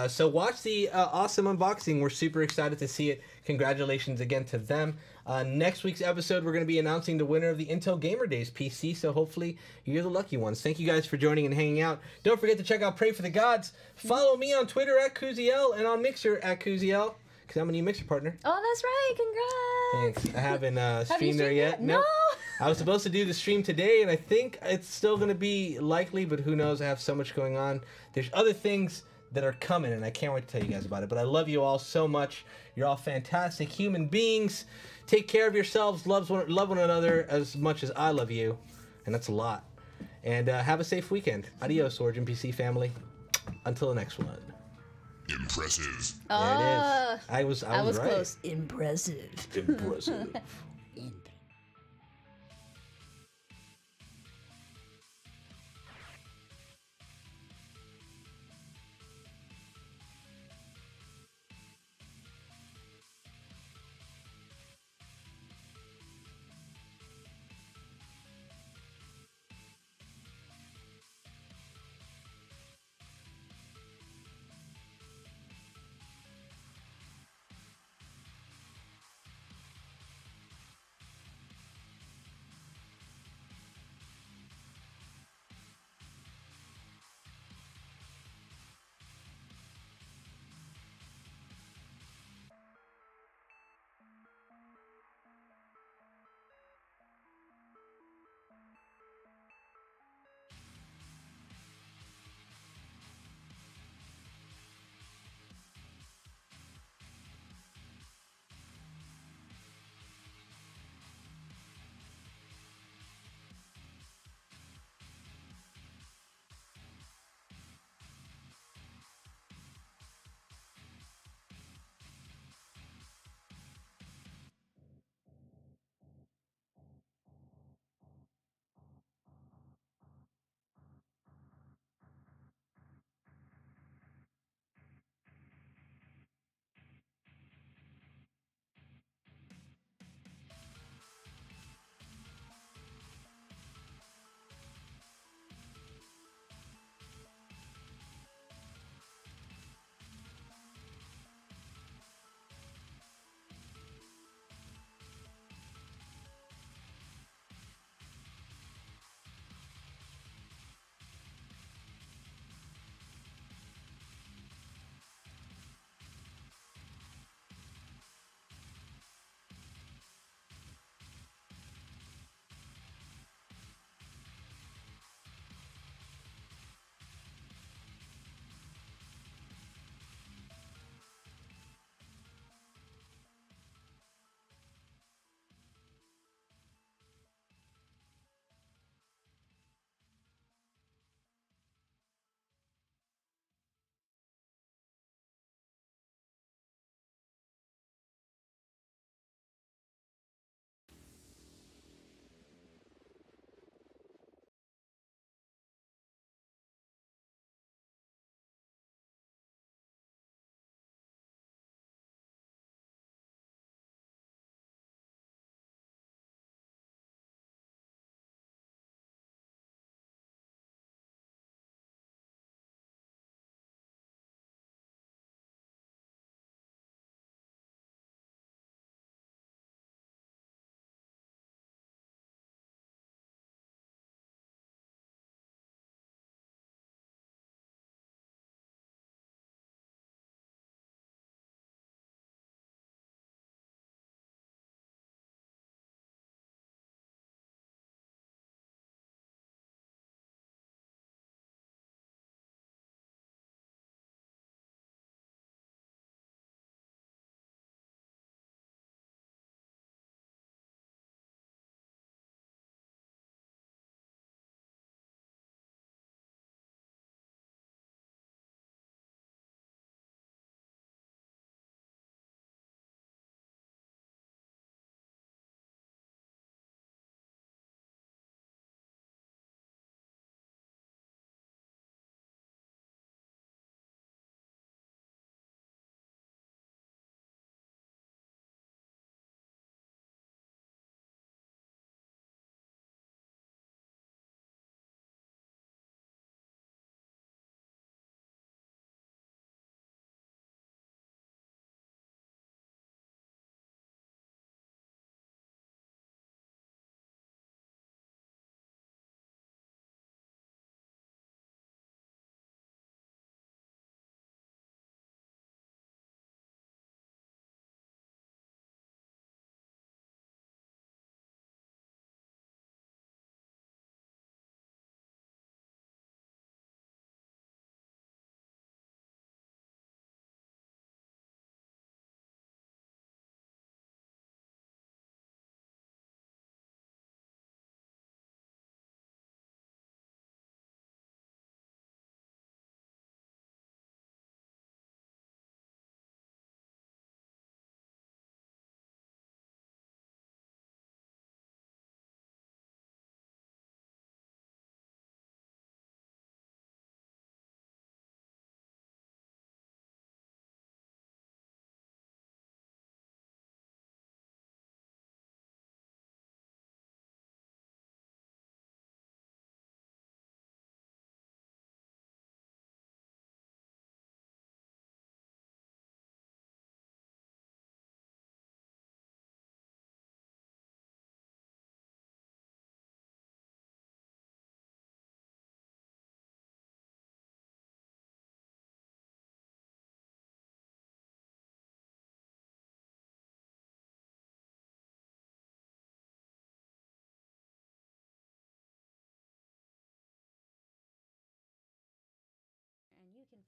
So watch the awesome unboxing. We're super excited to see it. Congratulations again to them. Next week's episode, we're going to be announcing the winner of the Intel Gamer Days PC, so hopefully you're the lucky ones. Thank you guys for joining and hanging out. Don't forget to check out Praey for the Gods. Follow me on Twitter at Kooziel and on Mixer at Kooziel, because I'm a new Mixer partner. Oh, that's right. Congrats. Thanks. I haven't streamed there yet. yet. No. I was supposed to do the stream today, and I think it's still going to be likely, but who knows? I have so much going on. There's other things that are coming, and I can't wait to tell you guys about it. But I love you all so much. You're all fantastic human beings. Take care of yourselves. Love one another as much as I love you, and that's a lot. And have a safe weekend. Adios, Origin PC family. Until the next one. Impressive. There it is. I was right. Close. Impressive. Impressive.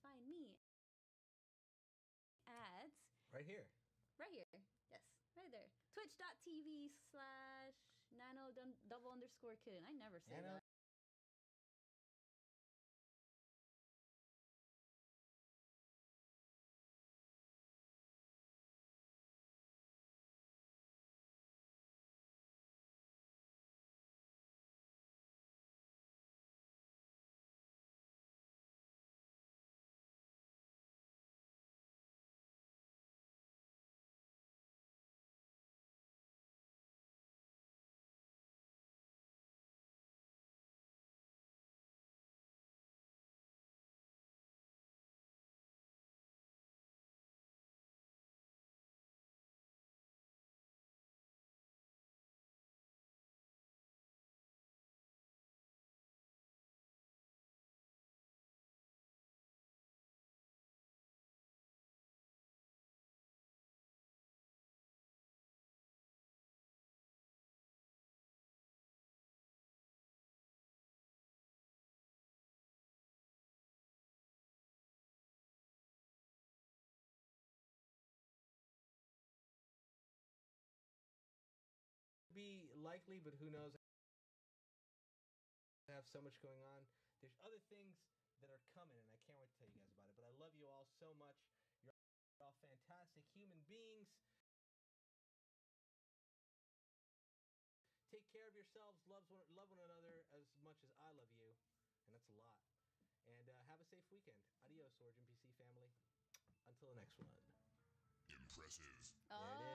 find me at Right here. right here. Yes, right there. Twitch.tv/nano_kid. I never say Nano that. Be likely, but who knows? I have so much going on. There's other things that are coming, and I can't wait to tell you guys about it. But I love you all so much. You're all fantastic human beings. Take care of yourselves. Love one another as much as I love you, and that's a lot. And have a safe weekend. Adios, Origin PC family. Until the next one. Impressive. There it is.